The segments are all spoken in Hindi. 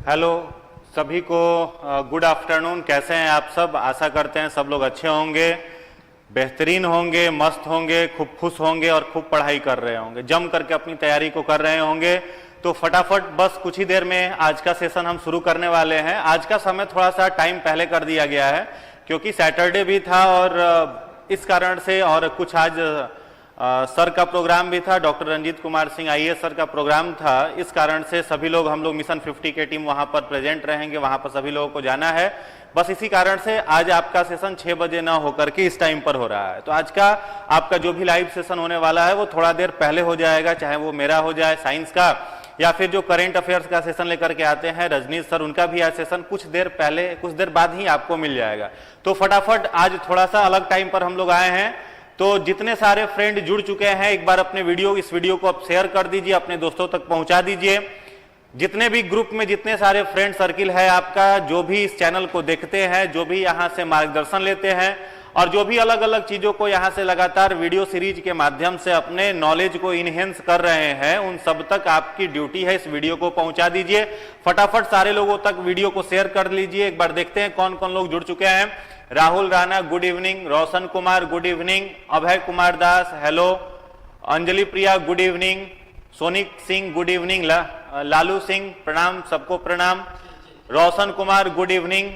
हेलो सभी को, गुड आफ्टरनून। कैसे हैं आप सब? आशा करते हैं सब लोग अच्छे होंगे, बेहतरीन होंगे, मस्त होंगे, खूब खुश होंगे और खूब पढ़ाई कर रहे होंगे, जम करके अपनी तैयारी को कर रहे होंगे। तो फटाफट बस कुछ ही देर में आज का सेशन हम शुरू करने वाले हैं। आज का समय थोड़ा सा टाइम पहले कर दिया गया है क्योंकि सैटरडे भी था और इस कारण से, और कुछ आज सर का प्रोग्राम भी था, doctor Ranjit Kumar Singh IAS sir का प्रोग्राम था। इस कारण से सभी लोग, हम लोग मिशन 50 के टीम वहां पर प्रेजेंट रहेंगे, वहां पर सभी लोगों को जाना है। बस इसी कारण से आज आपका सेशन 6 बजे ना होकर के इस टाइम पर हो रहा है। तो आज का आपका जो भी लाइव सेशन होने वाला है वो थोड़ा देर पहले हो जाएगा, चाहे वो मेरा हो जाए साइंस का, या फिर जो करेंट अफेयर्स का सेशन लेकर के आते हैं रजनीश सर, उनका भी आज सेशन कुछ देर पहले, कुछ देर बाद ही आपको मिल जाएगा। तो फटाफट आज थोड़ा सा अलग टाइम पर हम लोग आए हैं। तो जितने सारे फ्रेंड जुड़ चुके हैं, एक बार अपने इस वीडियो को आप शेयर कर दीजिए, अपने दोस्तों तक पहुंचा दीजिए। जितने भी ग्रुप में जितने सारे फ्रेंड सर्किल है आपका, जो भी इस चैनल को देखते हैं, जो भी यहां से मार्गदर्शन लेते हैं और जो भी अलग अलग चीजों को यहां से लगातार वीडियो सीरीज के माध्यम से अपने नॉलेज को इनहेंस कर रहे हैं, उन सब तक आपकी ड्यूटी है इस वीडियो को पहुंचा दीजिए। फटाफट सारे लोगों तक वीडियो को शेयर कर लीजिए। एक बार देखते हैं कौन कौन लोग जुड़ चुके हैं। Rahul Rana good evening, Roshan Kumar good evening, Abhay Kumar Das hello, Anjali Priya good evening, Sonik Singh good evening, Lalu Singh प्रणाम, सबको प्रणाम, रोशन कुमार गुड इवनिंग,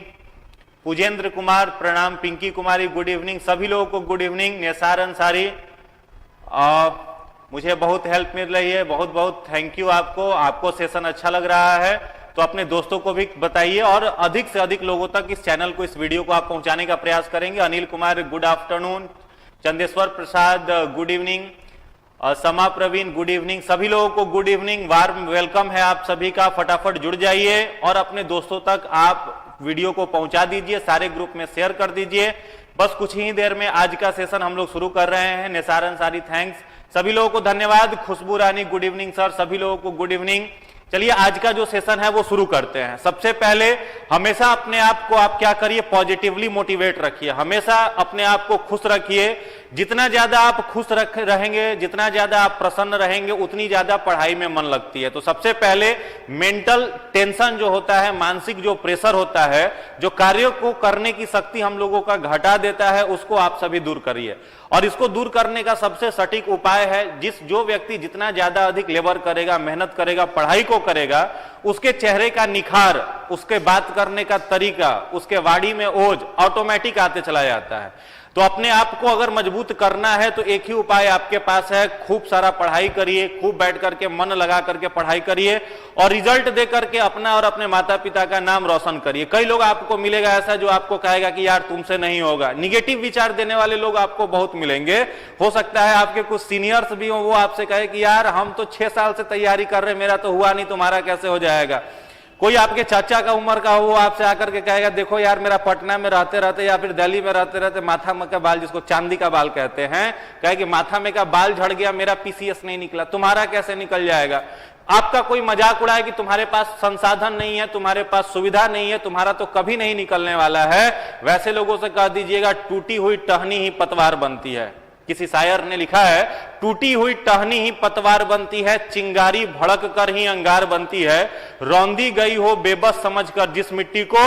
पुजेंद्र कुमार प्रणाम, पिंकी कुमारी गुड इवनिंग, सभी लोगों को गुड इवनिंग। निसार अंसारी, मुझे बहुत हेल्प मिल रही है, बहुत बहुत थैंक यू आपको। आपको सेशन अच्छा लग रहा है तो अपने दोस्तों को भी बताइए और अधिक से अधिक लोगों तक इस चैनल को, इस वीडियो को आप पहुंचाने का प्रयास करेंगे। Anil Kumar good afternoon, Chandeshwar Prasad good evening, समा प्रवीण गुड इवनिंग, सभी लोगों को गुड इवनिंग, वार्म वेलकम है आप सभी का। फटाफट जुड़ जाइए और अपने दोस्तों तक आप वीडियो को पहुंचा दीजिए, सारे ग्रुप में शेयर कर दीजिए। बस कुछ ही देर में आज का सेशन हम लोग शुरू कर रहे हैं। निसार अंसारी थैंक्स, सभी लोगों को धन्यवाद। खुशबू रानी गुड इवनिंग सर, सभी लोगों को गुड इवनिंग। चलिए आज का जो सेशन है वो शुरू करते हैं। सबसे पहले हमेशा अपने आप को आप क्या करिए, पॉजिटिवली मोटिवेट रखिए, हमेशा अपने आप को खुश रखिए। जितना ज्यादा आप खुश रहेंगे, जितना ज्यादा आप प्रसन्न रहेंगे, उतनी ज्यादा पढ़ाई में मन लगती है। तो सबसे पहले मेंटल टेंशन जो होता है, मानसिक जो प्रेशर होता है, जो कार्यों को करने की शक्ति हम लोगों का घटा देता है, उसको आप सभी दूर करिए। और इसको दूर करने का सबसे सटीक उपाय है, जो व्यक्ति जितना ज्यादा अधिक लेबर करेगा, मेहनत करेगा, पढ़ाई को करेगा, उसके चेहरे का निखार, उसके बात करने का तरीका, उसके वाणी में ओज ऑटोमेटिक आते चला जाता है। तो अपने आप को अगर मजबूत करना है तो एक ही उपाय आपके पास है, खूब सारा पढ़ाई करिए, खूब बैठ करके मन लगा करके पढ़ाई करिए और रिजल्ट दे करके अपना और अपने माता पिता का नाम रोशन करिए। कई लोग आपको मिलेगा ऐसा जो आपको कहेगा कि यार तुमसे नहीं होगा, निगेटिव विचार देने वाले लोग आपको बहुत मिलेंगे। हो सकता है आपके कुछ सीनियर्स भी हो, वो आपसे कहे कि यार हम तो 6 साल से तैयारी कर रहे, मेरा तो हुआ नहीं, तुम्हारा कैसे हो जाएगा। कोई आपके चाचा का उम्र का हो, वो आपसे आकर के कहेगा देखो यार मेरा पटना में रहते रहते या फिर दिल्ली में रहते रहते माथा में का बाल, जिसको चांदी का बाल कहते हैं, कहे कि माथा में का बाल झड़ गया, मेरा पीसीएस नहीं निकला, तुम्हारा कैसे निकल जाएगा। आपका कोई मजाक उड़ाए कि तुम्हारे पास संसाधन नहीं है, तुम्हारे पास सुविधा नहीं है, तुम्हारा तो कभी नहीं निकलने वाला है। वैसे लोगों से कह दीजिएगा टूटी हुई टहनी ही पतवार बनती है। किसी शायर ने लिखा है, टूटी हुई टहनी ही पतवार बनती है, चिंगारी भड़क कर ही अंगार बनती है, रौंदी गई हो बेबस समझकर जिस मिट्टी को,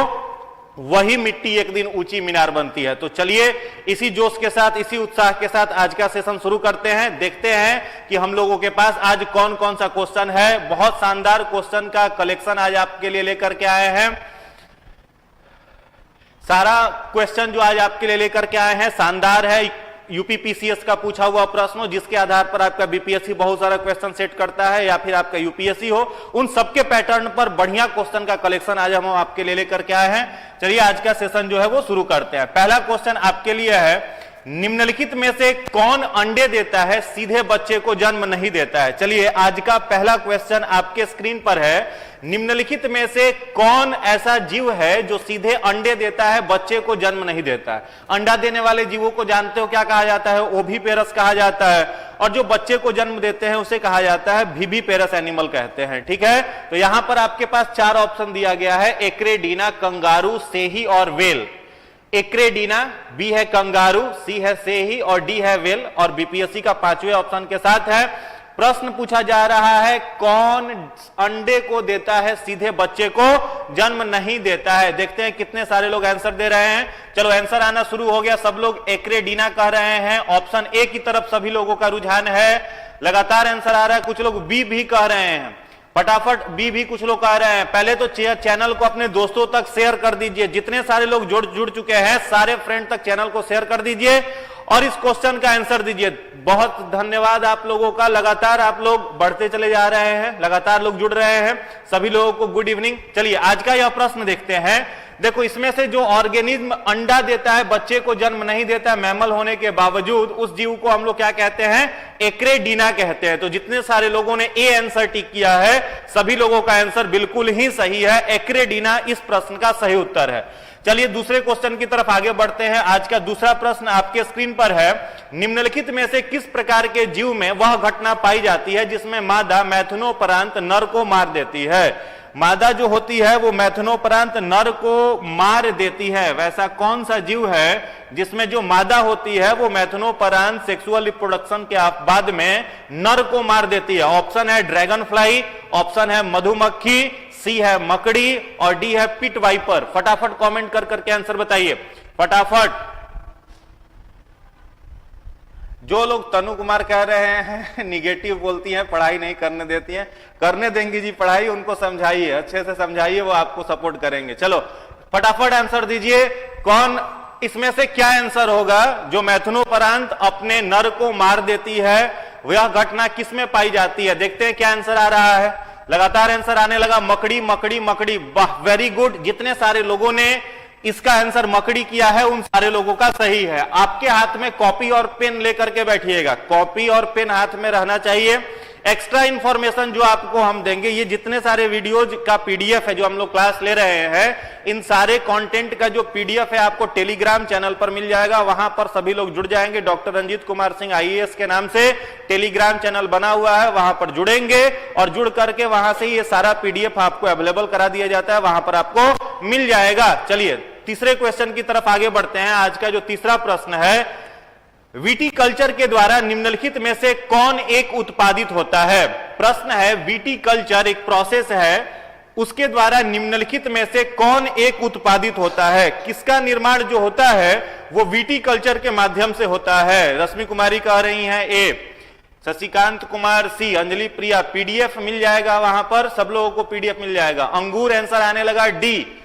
वही मिट्टी एक दिन ऊंची मीनार बनती है। तो चलिए इसी जोश के साथ, इसी उत्साह के साथ आज का सेशन शुरू करते हैं। देखते हैं कि हम लोगों के पास आज कौन कौन सा क्वेश्चन है। बहुत शानदार क्वेश्चन का कलेक्शन आज आपके लिए लेकर के आए हैं। सारा क्वेश्चन जो आज आपके लिए लेकर के आए हैं शानदार है। यूपीपीसीएस का पूछा हुआ प्रश्न हो, जिसके आधार पर आपका बीपीएससी बहुत सारा क्वेश्चन सेट करता है, या फिर आपका यूपीएससी हो, उन सबके पैटर्न पर बढ़िया क्वेश्चन का कलेक्शन आज हम आपके लिए लेकर के आए हैं। चलिए आज का सेशन जो है वो शुरू करते हैं। पहला क्वेश्चन आपके लिए है, निम्नलिखित में से कौन अंडे देता है, सीधे बच्चे को जन्म नहीं देता है। चलिए आज का पहला क्वेश्चन आपके स्क्रीन पर है, निम्नलिखित में से कौन ऐसा जीव है जो सीधे अंडे देता है, बच्चे को जन्म नहीं देता है। अंडा देने वाले जीवों को जानते हो क्या कहा जाता है? ओविपेरस कहा जाता है। और जो बच्चे को जन्म देते हैं उसे कहा जाता है विविपेरस एनिमल कहते हैं। ठीक है, तो यहां पर आपके पास 4 ऑप्शन दिया गया है, एक्रेडीना, कंगारू, सेही और वेल। एक्रेडीना, बी है कंगारू, सी है सेही और डी है वेल। और बीपीएससी का 5वें ऑप्शन के साथ है प्रश्न पूछा जा रहा है कौन अंडे को देता है सीधे बच्चे को जन्म नहीं देता है। देखते हैं कितने सारे लोग आंसर दे रहे हैं। चलो आंसर आना शुरू हो गया। सब लोग एक्रेडीना कह रहे हैं। ऑप्शन ए की तरफ सभी लोगों का रुझान है। लगातार आंसर आ रहा है। कुछ लोग बी भी कह रहे हैं। फटाफट बी भी कुछ लोग कह रहे हैं। पहले तो चैनल को अपने दोस्तों तक शेयर कर दीजिए। जितने सारे लोग जुड़ चुके हैं सारे फ्रेंड तक चैनल को शेयर कर दीजिए और इस क्वेश्चन का आंसर दीजिए। बहुत धन्यवाद आप लोगों का। लगातार आप लोग बढ़ते चले जा रहे हैं। लगातार लोग जुड़ रहे हैं। सभी लोगों को गुड इवनिंग। चलिए आज का यह प्रश्न देखते हैं। देखो इसमें से जो ऑर्गेनिज्म अंडा देता है बच्चे को जन्म नहीं देता है मैमल होने के बावजूद, उस जीव को हम लोग क्या कहते हैं? एक्रेडीना कहते हैं। तो जितने सारे लोगों ने ए आंसर टिक किया है सभी लोगों का आंसर बिल्कुल ही सही है। एक्रेडीना इस प्रश्न का सही उत्तर है। चलिए दूसरे क्वेश्चन की तरफ आगे बढ़ते हैं। आज का दूसरा प्रश्न आपके स्क्रीन पर है। निम्नलिखित में से किस प्रकार के जीव में वह घटना पाई जाती है जिसमें मादा मैथुनोपरांत नर को मार देती है? मादा जो होती है वो मैथुनोपरांत नर को मार देती है। वैसा कौन सा जीव है जिसमें जो मादा होती है वो मैथुनोपरांत सेक्सुअल रिप्रोडक्शन के बाद में नर को मार देती है? ऑप्शन है ड्रैगन फ्लाई, ऑप्शन है मधुमक्खी, सी है मकड़ी और डी है पिट वाइपर। फटाफट कमेंट कर करके आंसर बताइए फटाफट। जो लोग तनु कुमार कह रहे हैं निगेटिव बोलती हैं, पढ़ाई नहीं करने देती हैं, करने देंगी जी पढ़ाई। उनको समझाइए, अच्छे से समझाइए, वो आपको सपोर्ट करेंगे। चलो फटाफट आंसर दीजिए। कौन इसमें से क्या आंसर होगा? जो मैथुनोपरांत अपने नर को मार देती है वह घटना किस में पाई जाती है? देखते हैं क्या आंसर आ रहा है। लगातार आंसर आने लगा। मकड़ी मकड़ी मकड़ी। वाह वेरी गुड। जितने सारे लोगों ने इसका आंसर मकड़ी किया है उन सारे लोगों का सही है। आपके हाथ में कॉपी और पेन लेकर के बैठिएगा। कॉपी और पेन हाथ में रहना चाहिए। एक्स्ट्रा इंफॉर्मेशन जो आपको हम देंगे, ये जितने सारे वीडियोज का पीडीएफ है जो हम लोग क्लास ले रहे हैं, इन सारे कंटेंट का जो पीडीएफ है आपको टेलीग्राम चैनल पर मिल जाएगा। वहां पर सभी लोग जुड़ जाएंगे। डॉक्टर रंजीत कुमार सिंह आईएएस के नाम से टेलीग्राम चैनल बना हुआ है, वहां पर जुड़ेंगे और जुड़ करके वहां से ये सारा पीडीएफ आपको अवेलेबल करा दिया जाता है, वहां पर आपको मिल जाएगा। चलिए तीसरे क्वेश्चन की तरफ आगे बढ़ते हैं। आज का जो तीसरा प्रश्न है, विटीकल्चर के द्वारा निम्नलिखित में से कौन एक उत्पादित होता है? प्रश्न है विटीकल्चर एक प्रोसेस है, उसके द्वारा निम्नलिखित में से कौन एक उत्पादित होता है? किसका निर्माण जो होता है वो विटीकल्चर के माध्यम से होता है? रश्मि कुमारी कह रही हैं ए, शशिकांत कुमार सी, अंजलि प्रिया पीडीएफ मिल जाएगा वहां पर, सब लोगों को पीडीएफ मिल जाएगा। अंगूर आंसर आने लगा डी।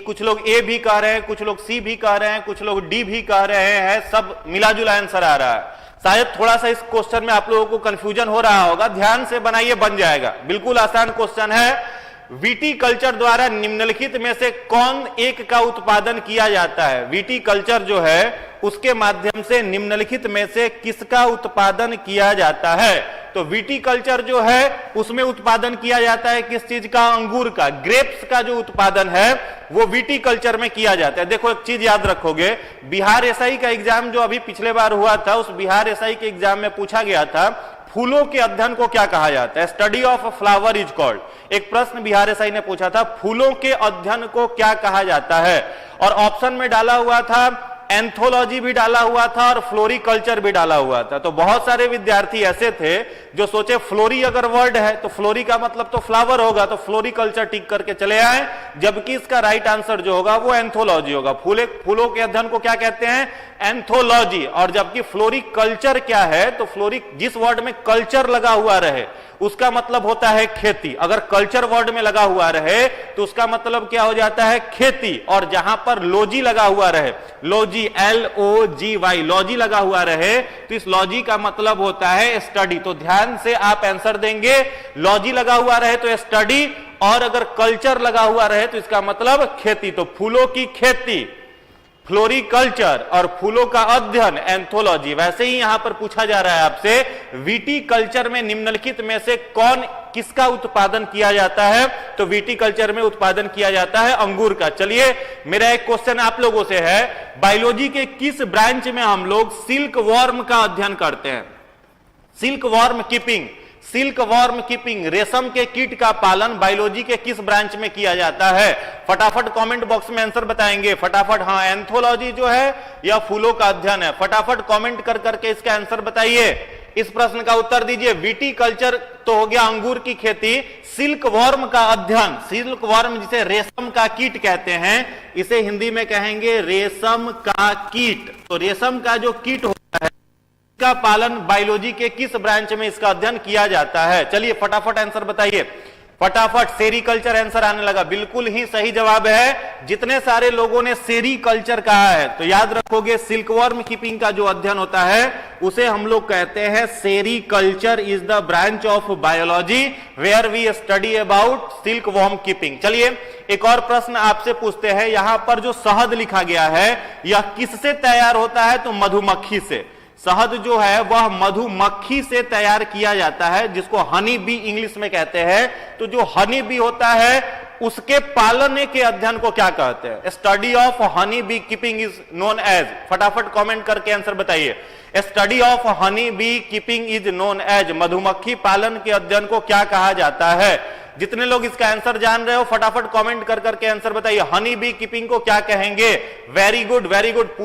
कुछ लोग ए भी कह रहे हैं, कुछ लोग सी भी कह रहे हैं, कुछ लोग डी भी कह रहे हैं। सब मिला जुला आंसर आ रहा है। शायद थोड़ा सा इस क्वेश्चन में आप लोगों को कंफ्यूजन हो रहा होगा, ध्यान से बनाइए, बन जाएगा। बिल्कुल आसान क्वेश्चन है। विटीकल्चर द्वारा निम्नलिखित में से कौन एक का उत्पादन किया जाता है? विटीकल्चर जो है उसके माध्यम से निम्नलिखित में से किसका उत्पादन किया जाता है? तो विटीकल्चर जो है उसमें उत्पादन किया जाता है किस चीज का? अंगूर का, ग्रेप्स का जो उत्पादन है वो विटीकल्चर में किया जाता है। देखो एक चीज याद रखोगे, बिहार एसआई का एग्जाम जो अभी पिछले बार हुआ था, उस बिहार एसआई के एग्जाम में पूछा गया था फूलों के अध्ययन को क्या कहा जाता है? Study of flower is called. एक प्रश्न बिहार एसआई ने पूछा था, फूलों के अध्ययन को क्या कहा जाता है? और ऑप्शन में डाला हुआ था एंथोलॉजी भी डाला हुआ था और फ्लोरिकल्चर भी डाला हुआ था। तो बहुत सारे विद्यार्थी ऐसे थे जो सोचे फ्लोरी अगर वर्ड है तो फ्लोरी का मतलब तो फ्लावर होगा, तो फ्लोरिकल्चर टिक करके चले आए, जबकि इसका राइट आंसर जो होगा वो एंथोलॉजी होगा। फूलों के अध्ययन को क्या कहते हैं? एंथोलॉजी। और जबकि फ्लोरिकल्चर क्या है? तो जिस वर्ड में कल्चर लगा हुआ रहे उसका मतलब होता है खेती। अगर कल्चर वर्ड में लगा हुआ रहे तो उसका मतलब क्या हो जाता है? खेती। और जहां पर लॉजी लगा हुआ रहे, लॉजी LOGY, लॉजी लगा हुआ रहे तो इस लॉजी का मतलब होता है स्टडी। तो ध्यान से आप आंसर देंगे, लॉजी लगा हुआ रहे तो स्टडी, और अगर कल्चर लगा हुआ रहे तो इसका मतलब खेती। तो फूलों की खेती फ्लोरिकल्चर और फूलों का अध्ययन एंथोलॉजी। वैसे ही यहां पर पूछा जा रहा है आपसे विटीकल्चर में निम्नलिखित में से कौन किसका उत्पादन किया जाता है? तो विटीकल्चर में उत्पादन किया जाता है अंगूर का। चलिए मेरा एक क्वेश्चन आप लोगों से है, बायोलॉजी के किस ब्रांच में हम लोग सिल्क वॉर्म का अध्ययन करते हैं? Silk worm keeping, silk worm keeping, रेशम के कीट का पालन बायोलॉजी के किस ब्रांच में किया जाता है? फटाफट कमेंट बॉक्स में आंसर बताएंगे फटाफट। हाँ, एंथोलॉजी जो है या फूलों का अध्ययन है? फटाफट कमेंट कर करके इसका आंसर बताइए। इस प्रश्न का उत्तर दीजिए। विटीकल्चर तो हो गया अंगूर की खेती, सिल्क वर्म का अध्ययन, सिल्क वर्म जिसे रेशम का कीट कहते हैं, इसे हिंदी में कहेंगे रेशम का कीट। तो रेशम का जो कीट होता है इसका पालन बायोलॉजी के किस ब्रांच में इसका अध्ययन किया जाता है? चलिए फटाफट आंसर बताइए, फटाफट। सेरीकल्चर आंसर आने लगा, बिल्कुल ही सही जवाब है। जितने सारे लोगों ने सेरीकल्चर कहा है तो याद रखोगे सिल्कवर्म कीपिंग का जो अध्ययन होता है उसे हम लोग कहते हैं sericulture is the branch of biology where we study about silkworm keeping. चलिए एक और प्रश्न आपसे पूछते हैं, यहां पर जो शहद लिखा गया है यह किससे तैयार होता है? तो मधुमक्खी से। शहद जो है वह मधुमक्खी से तैयार किया जाता है, जिसको हनी बी इंग्लिश में कहते हैं। तो जो हनी बी होता है उसके पालने के अध्ययन को क्या कहते हैं? Study of honey bee keeping is known as. फटाफट कमेंट करके आंसर बताइए। Study of honey bee keeping is known as, मधुमक्खी पालन के अध्ययन को क्या कहा जाता है? जितने लोग इसका आंसर जान रहे हो फटाफट कमेंट कर करके आंसर बताइए। हनी बी कीपिंग को क्या कहेंगे? Very good, very good.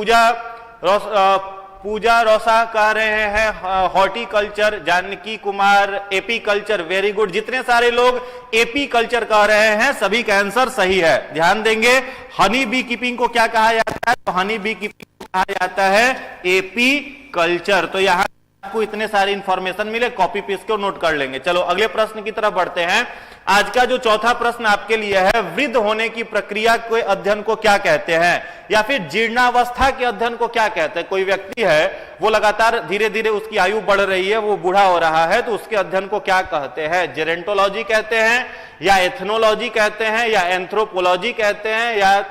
Pooja Rosa कह रहे हैं horticulture, Janki Kumar apiculture, very good. जितने सारे लोग एपीकल्चर कह रहे हैं सभी का आंसर सही है। ध्यान देंगे, हनी बी कीपिंग को क्या कहा जाता है? तो हनी बी कीपिंग को कहा जाता है एपीकल्चर। तो यहां आपको इतने सारे इंफॉर्मेशन मिले, कॉपी पेस्ट को नोट कर लेंगे। चलो अगले प्रश्न की तरफ बढ़ते हैं। आज का जो चौथा प्रश्न आपके लिए है, वृद्ध होने की प्रक्रिया के अध्ययन को क्या कहते हैं? या फिर जीर्णावस्था के अध्ययन को क्या कहते हैं? कोई व्यक्ति है वो लगातार धीरे धीरे उसकी आयु बढ़ रही है, वो बूढ़ा हो रहा है, तो उसके अध्ययन को क्या कहते हैं? जेरेंटोलॉजी कहते हैं, या एथनोलॉजी कहते हैं, या एंथ्रोपोलॉजी कहते हैं, या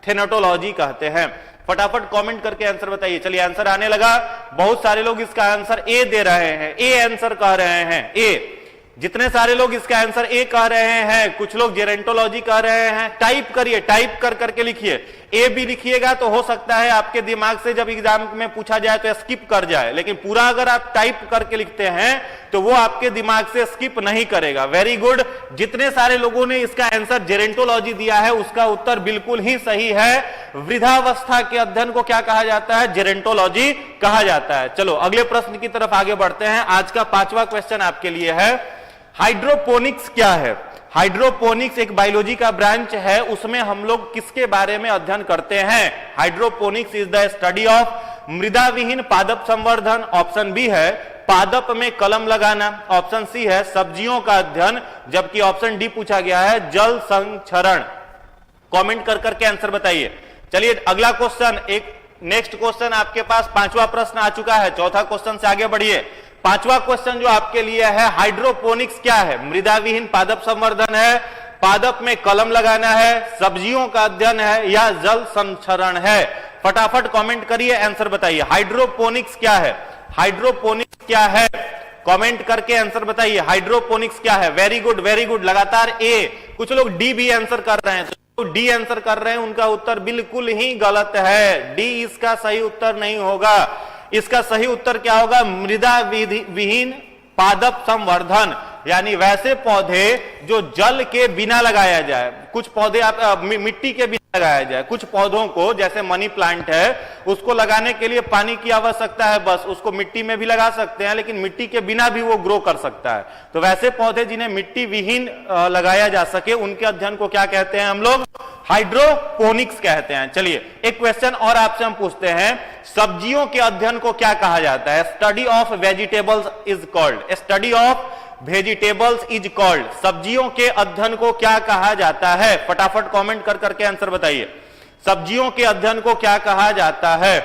थेनेटोलॉजी कहते हैं? फटाफट कमेंट करके आंसर बताइए। चलिए आंसर आने लगा। बहुत सारे लोग इसका आंसर ए दे रहे हैं, ए आंसर कह रहे हैं, ए। जितने सारे लोग इसका आंसर ए कह रहे हैं, कुछ लोग जेरेंटोलॉजी कह रहे हैं। टाइप करिए, टाइप कर करके लिखिए। ए भी लिखिएगा तो हो सकता है आपके दिमाग से जब एग्जाम में पूछा जाए तो स्किप कर जाए, लेकिन पूरा अगर आप टाइप करके लिखते हैं तो वो आपके दिमाग से स्किप नहीं करेगा। Very good. जितने सारे लोगों ने इसका आंसर जेरेंटोलॉजी दिया है उसका उत्तर बिल्कुल ही सही है। वृद्धावस्था के अध्ययन को क्या कहा जाता है? जेरेंटोलॉजी कहा जाता है। चलो अगले प्रश्न की तरफ आगे बढ़ते हैं। आज का 5वां क्वेश्चन आपके लिए है, हाइड्रोपोनिक्स क्या है? हाइड्रोपोनिक्स एक बायोलॉजी का ब्रांच है, उसमें हम लोग किसके बारे में अध्ययन करते हैं? Hydroponics is the study of मृदा विहीन पादप संवर्धन, ऑप्शन बी है पादप में कलम लगाना, ऑप्शन सी है सब्जियों का अध्ययन, जबकि ऑप्शन डी पूछा गया है जल संचरण। कमेंट कर करके आंसर बताइए। चलिए अगला क्वेश्चन, एक नेक्स्ट क्वेश्चन आपके पास 5वां प्रश्न आ चुका है। चौथा क्वेश्चन से आगे बढ़िए। 5वां क्वेश्चन जो आपके लिए है, हाइड्रोपोनिक्स क्या है? मृदा विहीन पादप संवर्धन है, पादप में कलम लगाना है, सब्जियों का अध्ययन है, या जल संचरण है? फटाफट कमेंट करिए, आंसर बताइए। हाइड्रोपोनिक्स क्या है? हाइड्रोपोनिक्स क्या है? कमेंट करके आंसर बताइए। हाइड्रोपोनिक्स क्या है? Very good, very good. लगातार ए, कुछ लोग डी भी आंसर कर रहे हैं, तो डी आंसर कर रहे हैं उनका उत्तर बिल्कुल ही गलत है। डी इसका सही उत्तर नहीं होगा। इसका सही उत्तर क्या होगा? मृदा विहीन पादप संवर्धन, यानी वैसे पौधे जो जल के बिना लगाया जाए। कुछ पौधे आप मिट्टी के बिना लगाया जाए, कुछ पौधों को जैसे मनी प्लांट है उसको लगाने के लिए पानी की आवश्यकता है, बस उसको मिट्टी में भी लगा सकते हैं, लेकिन मिट्टी के बिना भी वो ग्रो कर सकता है। तो वैसे पौधे जिन्हें मिट्टी विहीन लगाया जा सके उनके अध्ययन को क्या कहते हैं? हम लोग हाइड्रोपोनिक्स कहते हैं। चलिए एक क्वेश्चन और आपसे हम पूछते हैं, सब्जियों के अध्ययन को क्या कहा जाता है? Study of vegetables is called, study of vegetables is called, सब्जियों के अध्ययन को क्या कहा जाता है? फटाफट कमेंट कर करके आंसर बताइए। सब्जियों के अध्ययन को क्या कहा जाता है?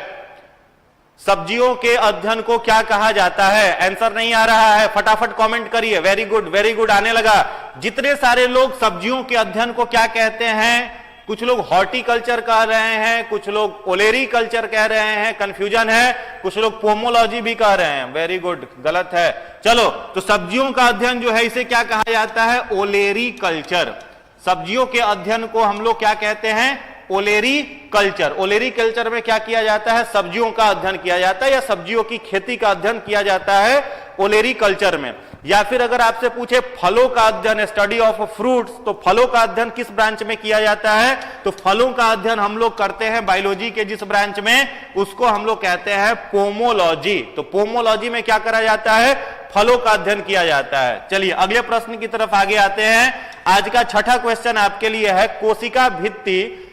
सब्जियों के अध्ययन को क्या कहा जाता है? आंसर नहीं आ रहा है, फटाफट कमेंट करिए। वेरी गुड, वेरी गुड, आने लगा। जितने सारे लोग सब्जियों के अध्ययन को क्या कहते हैं? कुछ लोग हॉर्टिकल्चर कह रहे हैं, कुछ लोग ओलेरीकल्चर कह रहे हैं, कंफ्यूजन है, कुछ लोग पोमोलॉजी भी कह रहे हैं। वेरी गुड, गलत है। चलो, तो सब्जियों का अध्ययन जो है इसे क्या कहा जाता है? ओलेरीकल्चर। सब्जियों के अध्ययन को हम लोग क्या कहते हैं? ओलेरीकल्चर। ओलेरीकल्चर में क्या किया जाता है? सब्जियों का अध्ययन किया जाता है, या सब्जियों की खेती का अध्ययन किया जाता है ओलेरीकल्चर में। या फिर अगर आपसे पूछे फलों का अध्ययन, स्टडी ऑफ फ्रूट्स, तो फलों का अध्ययन किस ब्रांच में किया जाता है? तो फलों का अध्ययन हम लोग करते हैं बायोलॉजी के जिस ब्रांच में, उसको हम लोग कहते हैं पोमोलॉजी। तो पोमोलॉजी में क्या करा जाता है? फलों का अध्ययन किया जाता है। चलिए अगले प्रश्न की तरफ आगे आते हैं। आज का छठा क्वेश्चन आपके लिए है कोशिका भित्ति।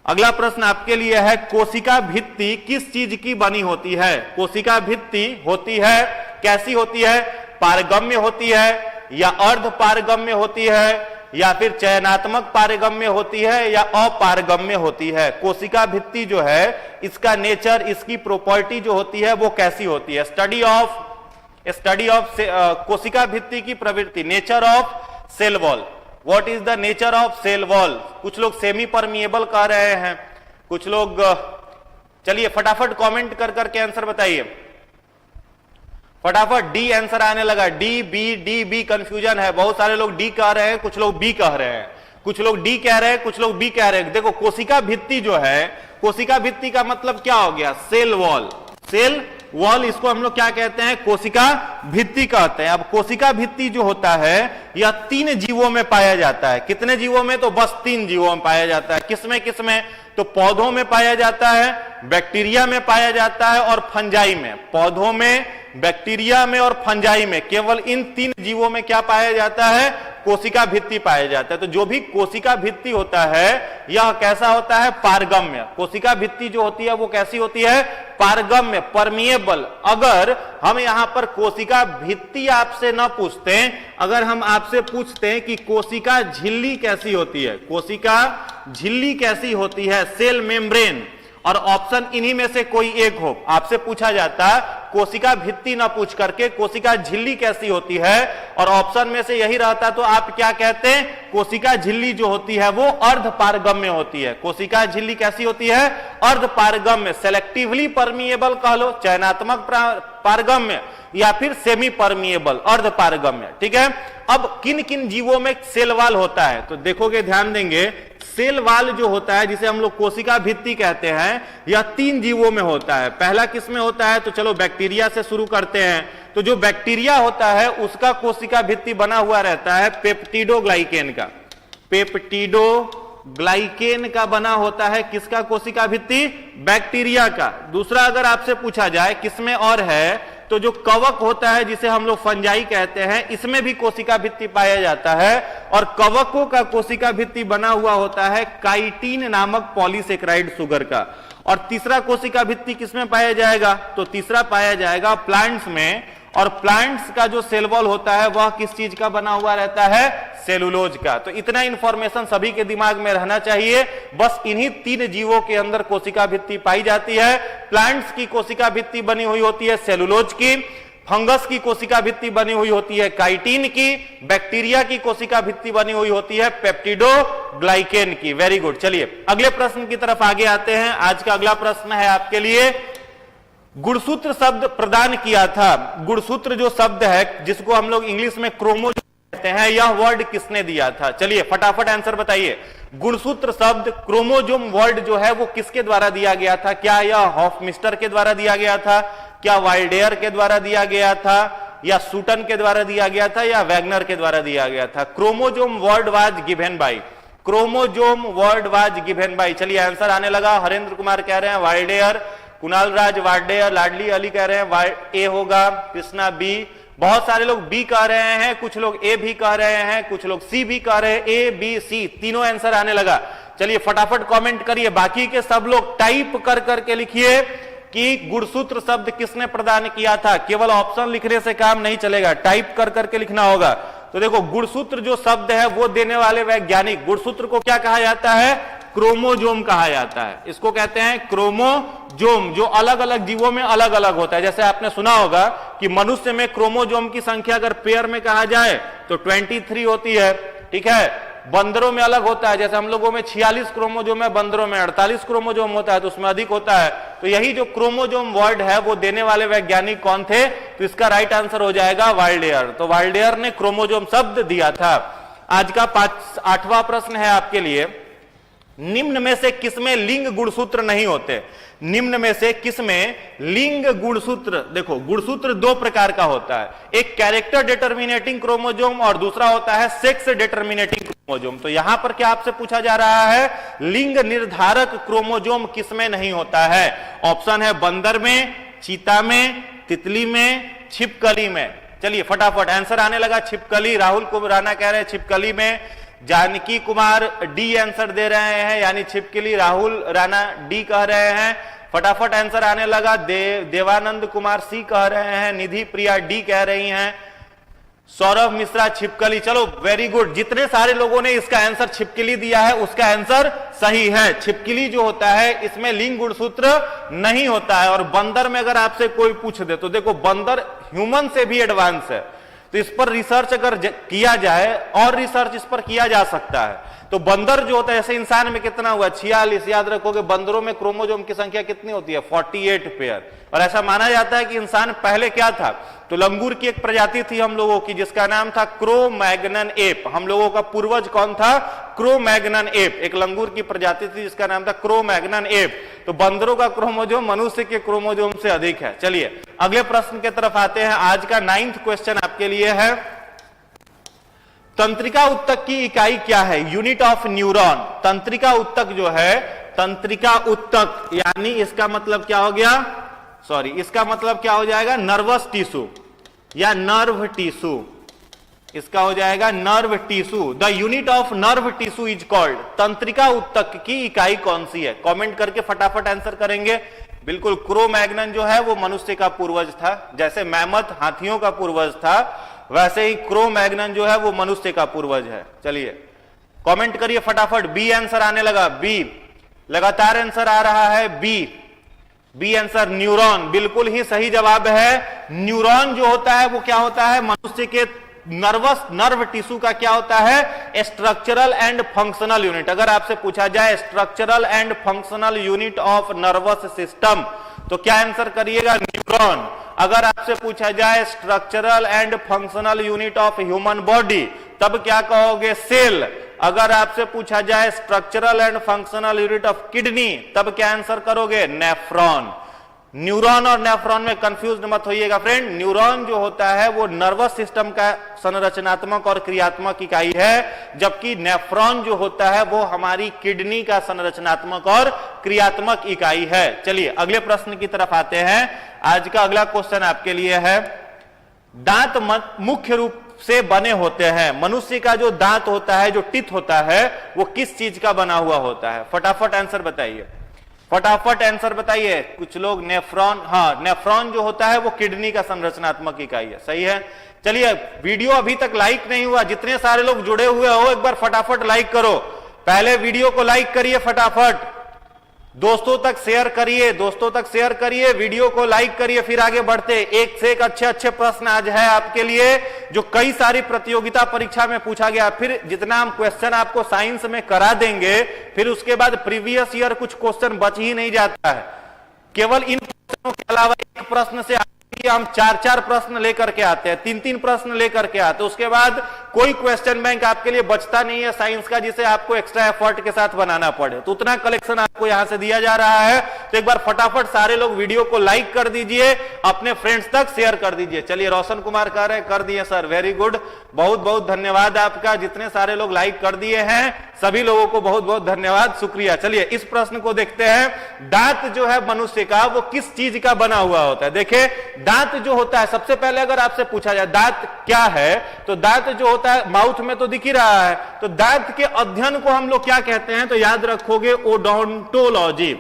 अगला प्रश्न आपके लिए है कोशिका भित्ति किस चीज की बनी होती है? कोशिका भित्ति होती है, कैसी होती है? पारगम्य होती है या अर्ध पारगम्य होती है या फिर चयनात्मक पारगम्य होती है या अपारगम्य होती है? कोशिका भित्ति जो है इसका नेचर, इसकी प्रॉपर्टी जो होती है वो कैसी होती है? स्टडी ऑफ कोशिका भित्ति की प्रवृत्ति, nature of cell wall. What is the nature of cell wall? कुछ लोग सेमी परमिएबल कह रहे हैं, कुछ लोग, चलिए फटाफट कमेंट कर करके आंसर बताइए। फटाफट डी आंसर आने लगा। डी बी कंफ्यूजन है, बहुत सारे लोग डी कह रहे हैं, कुछ लोग बी कह रहे हैं, कुछ लोग डी कह रहे हैं, कुछ लोग बी कह रहे हैं। देखो कोशिका भित्ति जो है, कोशिका भित्ति का मतलब क्या हो गया? Cell wall. सेल वॉल, इसको हम लोग क्या कहते हैं? कोशिका भित्ति कहते हैं। अब कोशिका भित्ति जो होता है यह 3 जीवों में पाया जाता है। कितने जीवों में? तो बस 3 जीवों में पाया जाता है। किसमें किसमें? तो पौधों में पाया जाता है, बैक्टीरिया में पाया जाता है और फंजाई में। पौधों में, बैक्टीरिया में और फंजाई में, केवल इन 3 जीवों में क्या पाया जाता है? कोशिका भित्ति पाया जाता है। तो जो भी कोशिका भित्ति होता है यह कैसा होता है? पारगम्य। कोशिका भित्ति जो होती है वो कैसी होती है? पारगम्य, परमिएबल। अगर हम यहां पर कोशिका भित्ति आपसे न पूछते, अगर हम आपसे पूछते हैं कि कोशिका झिल्ली कैसी होती है, कोशिका झिल्ली कैसी होती है, सेल मेम्ब्रेन, और ऑप्शन इन्हीं में से कोई एक हो, आपसे पूछा जाता कोशिका भित्ति ना पूछ करके कोशिका झिल्ली कैसी होती है, और ऑप्शन में से यही रहता, तो आप क्या कहते हैं? कोशिका झिल्ली जो होती है वो अर्ध पारगम्य होती है। कोशिका झिल्ली कैसी होती है? अर्ध पारगम्य, सेलेक्टिवली परमिएबल कह लो, चयनात्मक पारगम्य, या फिर सेमी परमिएबल, अर्ध पारगम्य। ठीक है। अब किन किन जीवों में सेल वाल होता है? तो देखोगे, ध्यान देंगे, सेल वाल जो होता है जिसे हम लोग कोशिका भित्ति कहते हैं, यह 3 जीवों में होता है। पहला किस में होता है? तो चलो बैक्टीरिया से शुरू करते हैं। तो जो बैक्टीरिया होता है उसका कोशिका भित्ति बना हुआ रहता है पेप्टिडोग्लाइकेन का। पेप्टिडोग्लाइकेन का बना होता है किसका कोशिका भित्ति? बैक्टीरिया का। दूसरा अगर आपसे पूछा जाए किसमें और है, तो जो कवक होता है जिसे हम लोग फंजाई कहते हैं, इसमें भी कोशिका भित्ति पाया जाता है, और कवकों का कोशिका भित्ति बना हुआ होता है काइटिन नामक पॉलीसेकेराइड शुगर का। और तीसरा कोशिका भित्ति किसमें पाया जाएगा? तो तीसरा पाया जाएगा प्लांट्स में, और प्लांट्स का जो सेल वॉल होता है वह किस चीज का बना हुआ रहता है? सेलुलोज का। तो इतना इंफॉर्मेशन सभी के दिमाग में रहना चाहिए। बस इन्हीं 3 जीवों के अंदर कोशिका भित्ति पाई जाती है। प्लांट्स की कोशिका भित्ति बनी हुई होती है सेलुलोज की, फंगस की कोशिका भित्ति बनी हुई होती है काइटिन की, बैक्टीरिया की कोशिका भित्ति बनी हुई होती है पेप्टिडोग्लाइकेन की। Very good. चलिए अगले प्रश्न की तरफ आगे आते हैं। आज का अगला प्रश्न है आपके लिए, गुणसूत्र शब्द प्रदान किया था। गुणसूत्र जो शब्द है जिसको हम लोग इंग्लिश में क्रोमो कहते हैं, यह वर्ड किसने दिया था? चलिए फटाफट आंसर बताइए। गुणसूत्र शब्द, क्रोमोजोम वर्ड जो है वो किसके द्वारा दिया गया था? क्या यह हॉफमिस्टर के द्वारा दिया गया था, क्या वाइल्डेयर के द्वारा दिया गया था, या सूटन के द्वारा दिया गया था, या वैगनर के द्वारा दिया गया था? Chromosome word was given by, chromosome word was given by. चलिए आंसर आने लगा। हरेंद्र कुमार कह रहे हैं वाइल्डेयर, कुणाल राज वाइल्डेयर, लाडली अली कह रहे हैं ए होगा, कृष्णा बी, बहुत सारे लोग बी कह रहे हैं, कुछ लोग ए भी कह रहे हैं, कुछ लोग सी भी कह रहे हैं, ए बी सी तीनों आंसर आने लगा। चलिए फटाफट कमेंट करिए। बाकी के सब लोग टाइप कर करके लिखिए कि गुणसूत्र शब्द किसने प्रदान किया था। केवल ऑप्शन लिखने से काम नहीं चलेगा, टाइप कर करके लिखना होगा। तो देखो गुणसूत्र जो शब्द है वो देने वाले वैज्ञानिक, गुणसूत्र को क्या कहा जाता है? क्रोमोजोम कहा जाता है। इसको कहते हैं क्रोमोजोम, जो अलग अलग जीवों में अलग अलग होता है। जैसे आपने सुना होगा कि मनुष्य में क्रोमोजोम की संख्या अगर पेयर में कहा जाए तो 23 होती है। ठीक है। बंदरों में अलग होता है, जैसे हम लोगों में 46 क्रोमोजोम है, बंदरों में 48 क्रोमोजोम होता है, तो उसमें अधिक होता है। तो यही जो क्रोमोजोम वर्ड है वो देने वाले वैज्ञानिक कौन थे? तो इसका राइट आंसर हो जाएगा वाइल्डेयर। तो वाइल्डेयर ने क्रोमोजोम शब्द दिया था। आज का 8वां प्रश्न है आपके लिए, निम्न में से किसमें लिंग गुणसूत्र नहीं होते? निम्न में से किसमें लिंग गुणसूत्र, देखो गुणसूत्र दो प्रकार का होता है, एक कैरेक्टर डिटर्मिनेटिंग क्रोमोजोम और दूसरा होता है सेक्स डिटर्मिनेटिंग क्रोमोजोम। तो यहां पर क्या आपसे पूछा जा रहा है, लिंग निर्धारक क्रोमोजोम किसमें नहीं होता है? ऑप्शन है बंदर में, चीता में, तितली में, छिपकली में। चलिए फटाफट आंसर आने लगा। छिपकली, राहुल कुमार राणा कह रहे हैं छिपकली में, जानकी कुमार डी आंसर दे रहे हैं, यानी छिपकली, राहुल राणा डी कह रहे हैं। फटाफट आंसर आने लगा। देवानंद कुमार सी कह रहे हैं, निधि प्रिया डी कह रही हैं, सौरभ मिश्रा छिपकली। चलो वेरी गुड, जितने सारे लोगों ने इसका आंसर छिपकली दिया है उसका आंसर सही है। छिपकली जो होता है इसमें लिंग गुणसूत्र नहीं होता है। और बंदर में अगर आपसे कोई पूछ दे तो देखो बंदर ह्यूमन से भी एडवांस है, तो इस पर रिसर्च अगर किया जाए और रिसर्च इस पर किया जा सकता है। तो बंदर जो होता है, जैसे इंसान में कितना हुआ 46, याद रखोगे बंदरों में क्रोमोजोम की संख्या कितनी होती है 48 पेयर। और ऐसा माना जाता है कि इंसान पहले क्या था, तो लंगूर की एक प्रजाति थी हम लोगों की जिसका नाम था क्रो-मैग्नन एप। हम लोगों का पूर्वज कौन था? क्रो-मैग्नन एप, एक लंगूर की प्रजाति थी जिसका नाम था क्रो-मैग्नन एप। तो बंदरों का क्रोमोजोम मनुष्य के क्रोमोजोम से अधिक है। चलिए अगले प्रश्न की तरफ आते हैं। आज का 9th क्वेश्चन आपके लिए है, तंत्रिका उत्तक की इकाई क्या है? Unit of neuron. तंत्रिका उत्तक जो है, तंत्रिका उत्तक यानी इसका मतलब क्या हो गया, सॉरी इसका मतलब क्या हो जाएगा, नर्वस टिश्यू या नर्व टिश्यू। इसका हो जाएगा nerve tissue. The unit of nerve tissue is called. तंत्रिका उत्तक की इकाई कौन सी है? कमेंट करके फटाफट आंसर करेंगे। बिल्कुल, क्रो-मैग्नन जो है वो मनुष्य का पूर्वज था, जैसे मैमथ हाथियों का पूर्वज था वैसे ही क्रो-मैग्नन जो है वो मनुष्य का पूर्वज है। चलिए कमेंट करिए फटाफट। बी आंसर आने लगा, बी लगातार आंसर आ रहा है, बी आंसर न्यूरॉन बिल्कुल ही सही जवाब है। न्यूरॉन जो होता है वो क्या होता है, मनुष्य के नर्व टिश्यू का क्या होता है, स्ट्रक्चरल एंड फंक्शनल यूनिट। अगर आपसे पूछा जाए structural and functional unit of nervous system तो क्या आंसर करिएगा, न्यूरॉन। अगर आपसे पूछा जाए structural and functional unit of human body तब क्या कहोगे, सेल। अगर आपसे पूछा जाए structural and functional unit of kidney तब क्या आंसर करोगे, नेफ्रॉन। न्यूरॉन और नेफ्रॉन में कंफ्यूज मत होइएगा फ्रेंड। न्यूरॉन जो होता है वो नर्वस सिस्टम का संरचनात्मक और क्रियात्मक इकाई है, जबकि नेफ्रॉन जो होता है वो हमारी किडनी का संरचनात्मक और क्रियात्मक इकाई है। चलिए अगले प्रश्न की तरफ आते हैं। आज का अगला क्वेश्चन आपके लिए है, दांत मुख्य रूप से बने होते हैं। मनुष्य का जो दांत होता है, जो टीथ होता है, वो किस चीज का बना हुआ होता है? फटाफट आंसर बताइए, फटाफट आंसर बताइए। कुछ लोग नेफ्रॉन, हाँ नेफ्रॉन जो होता है वो किडनी का संरचनात्मक इकाई है, सही है। चलिए वीडियो अभी तक लाइक नहीं हुआ, जितने सारे लोग जुड़े हुए हो एक बार फटाफट लाइक करो। पहले वीडियो को लाइक करिए फटाफट, दोस्तों तक शेयर करिए, दोस्तों तक शेयर करिए, वीडियो को लाइक करिए, फिर आगे बढ़ते। एक से एक अच्छे अच्छे प्रश्न आज है आपके लिए जो कई सारी प्रतियोगिता परीक्षा में पूछा गया। फिर जितना हम क्वेश्चन आपको साइंस में करा देंगे फिर उसके बाद प्रीवियस ईयर कुछ क्वेश्चन बच ही नहीं जाता है। केवल इन क्वेश्चनों के अलावा एक प्रश्न से हम 4-4 प्रश्न लेकर के आते हैं, 3-3 प्रश्न लेकर के आते हैं। उसके बाद कोई क्वेश्चन बैंक आपके लिए बचता नहीं है साइंस का जिसे आपको एक्स्ट्रा एफर्ट के साथ बनाना पड़े। तो उतना कलेक्शन आपको यहां से दिया जा रहा है। तो एक बार फटाफट सारे लोग वीडियो को लाइक कर दीजिए, अपने फ्रेंड्स तक शेयर कर दीजिए। चलिए रोशन कुमार कह रहे हैं कर दिए सर, वेरी गुड, बहुत बहुत धन्यवाद आपका। जितने सारे लोग लाइक कर दिए हैं सभी लोगों को बहुत बहुत धन्यवाद, शुक्रिया। चलिए इस प्रश्न को देखते हैं। दांत जो है मनुष्य का वो किस चीज का बना हुआ होता है? देखिए दांत जो होता है, सबसे पहले अगर आपसे पूछा जाए दांत क्या है तो दांत जो होता है माउथ में तो दिख ही रहा है, तो दांत के अध्ययन को हम लोग क्या कहते हैं? तो याद रखोगे ओडोंटोलॉजी।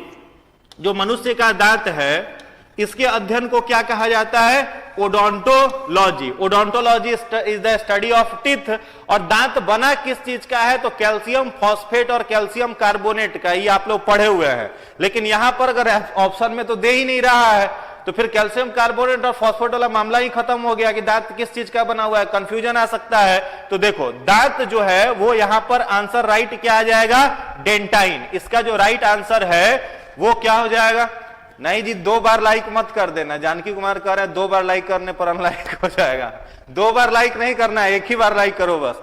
जो मनुष्य का दांत है इसके अध्ययन को क्या कहा जाता है? Odontology. Odontology is the study of teeth. और दांत बना किस चीज का है? तो कैल्शियम फॉस्फेट और कैल्शियम कार्बोनेट का, ये आप लोग पढ़े हुए हैं। लेकिन यहां पर अगर ऑप्शन में तो दे ही नहीं रहा है, तो फिर कैल्शियम कार्बोनेट और फॉस्फेट वाला मामला ही खत्म हो गया कि दांत किस चीज का बना हुआ है, कंफ्यूजन आ सकता है। तो देखो दांत जो है वो यहां पर आंसर राइट क्या आ जाएगा? डेंटाइन। इसका जो राइट आंसर है वो क्या हो जाएगा? नहीं जी 2 बार लाइक मत कर देना, जानकी कुमार कह रहे हैं 2 बार लाइक करने पर अनलाइक हो जाएगा। 2 बार लाइक नहीं करना है, एक ही बार लाइक करो बस।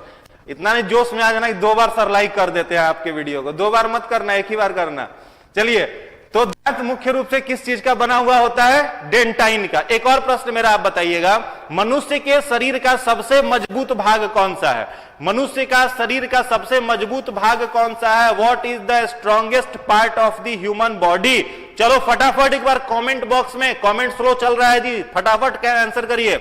इतना नहीं जोश में आ जाना कि 2 बार सर लाइक कर देते हैं आपके वीडियो को, 2 बार मत करना, एक ही बार करना। चलिए, तो दांत मुख्य रूप से किस चीज का बना हुआ होता है? डेंटाइन का। एक और प्रश्न मेरा आप बताइएगा, मनुष्य के शरीर का सबसे मजबूत भाग कौन सा है? मनुष्य का शरीर का सबसे मजबूत भाग कौन सा है? What is the strongest part of the human body? चलो फटाफट एक बार कमेंट बॉक्स में, कमेंट स्लो चल रहा है जी, फटाफट क्या आंसर करिए।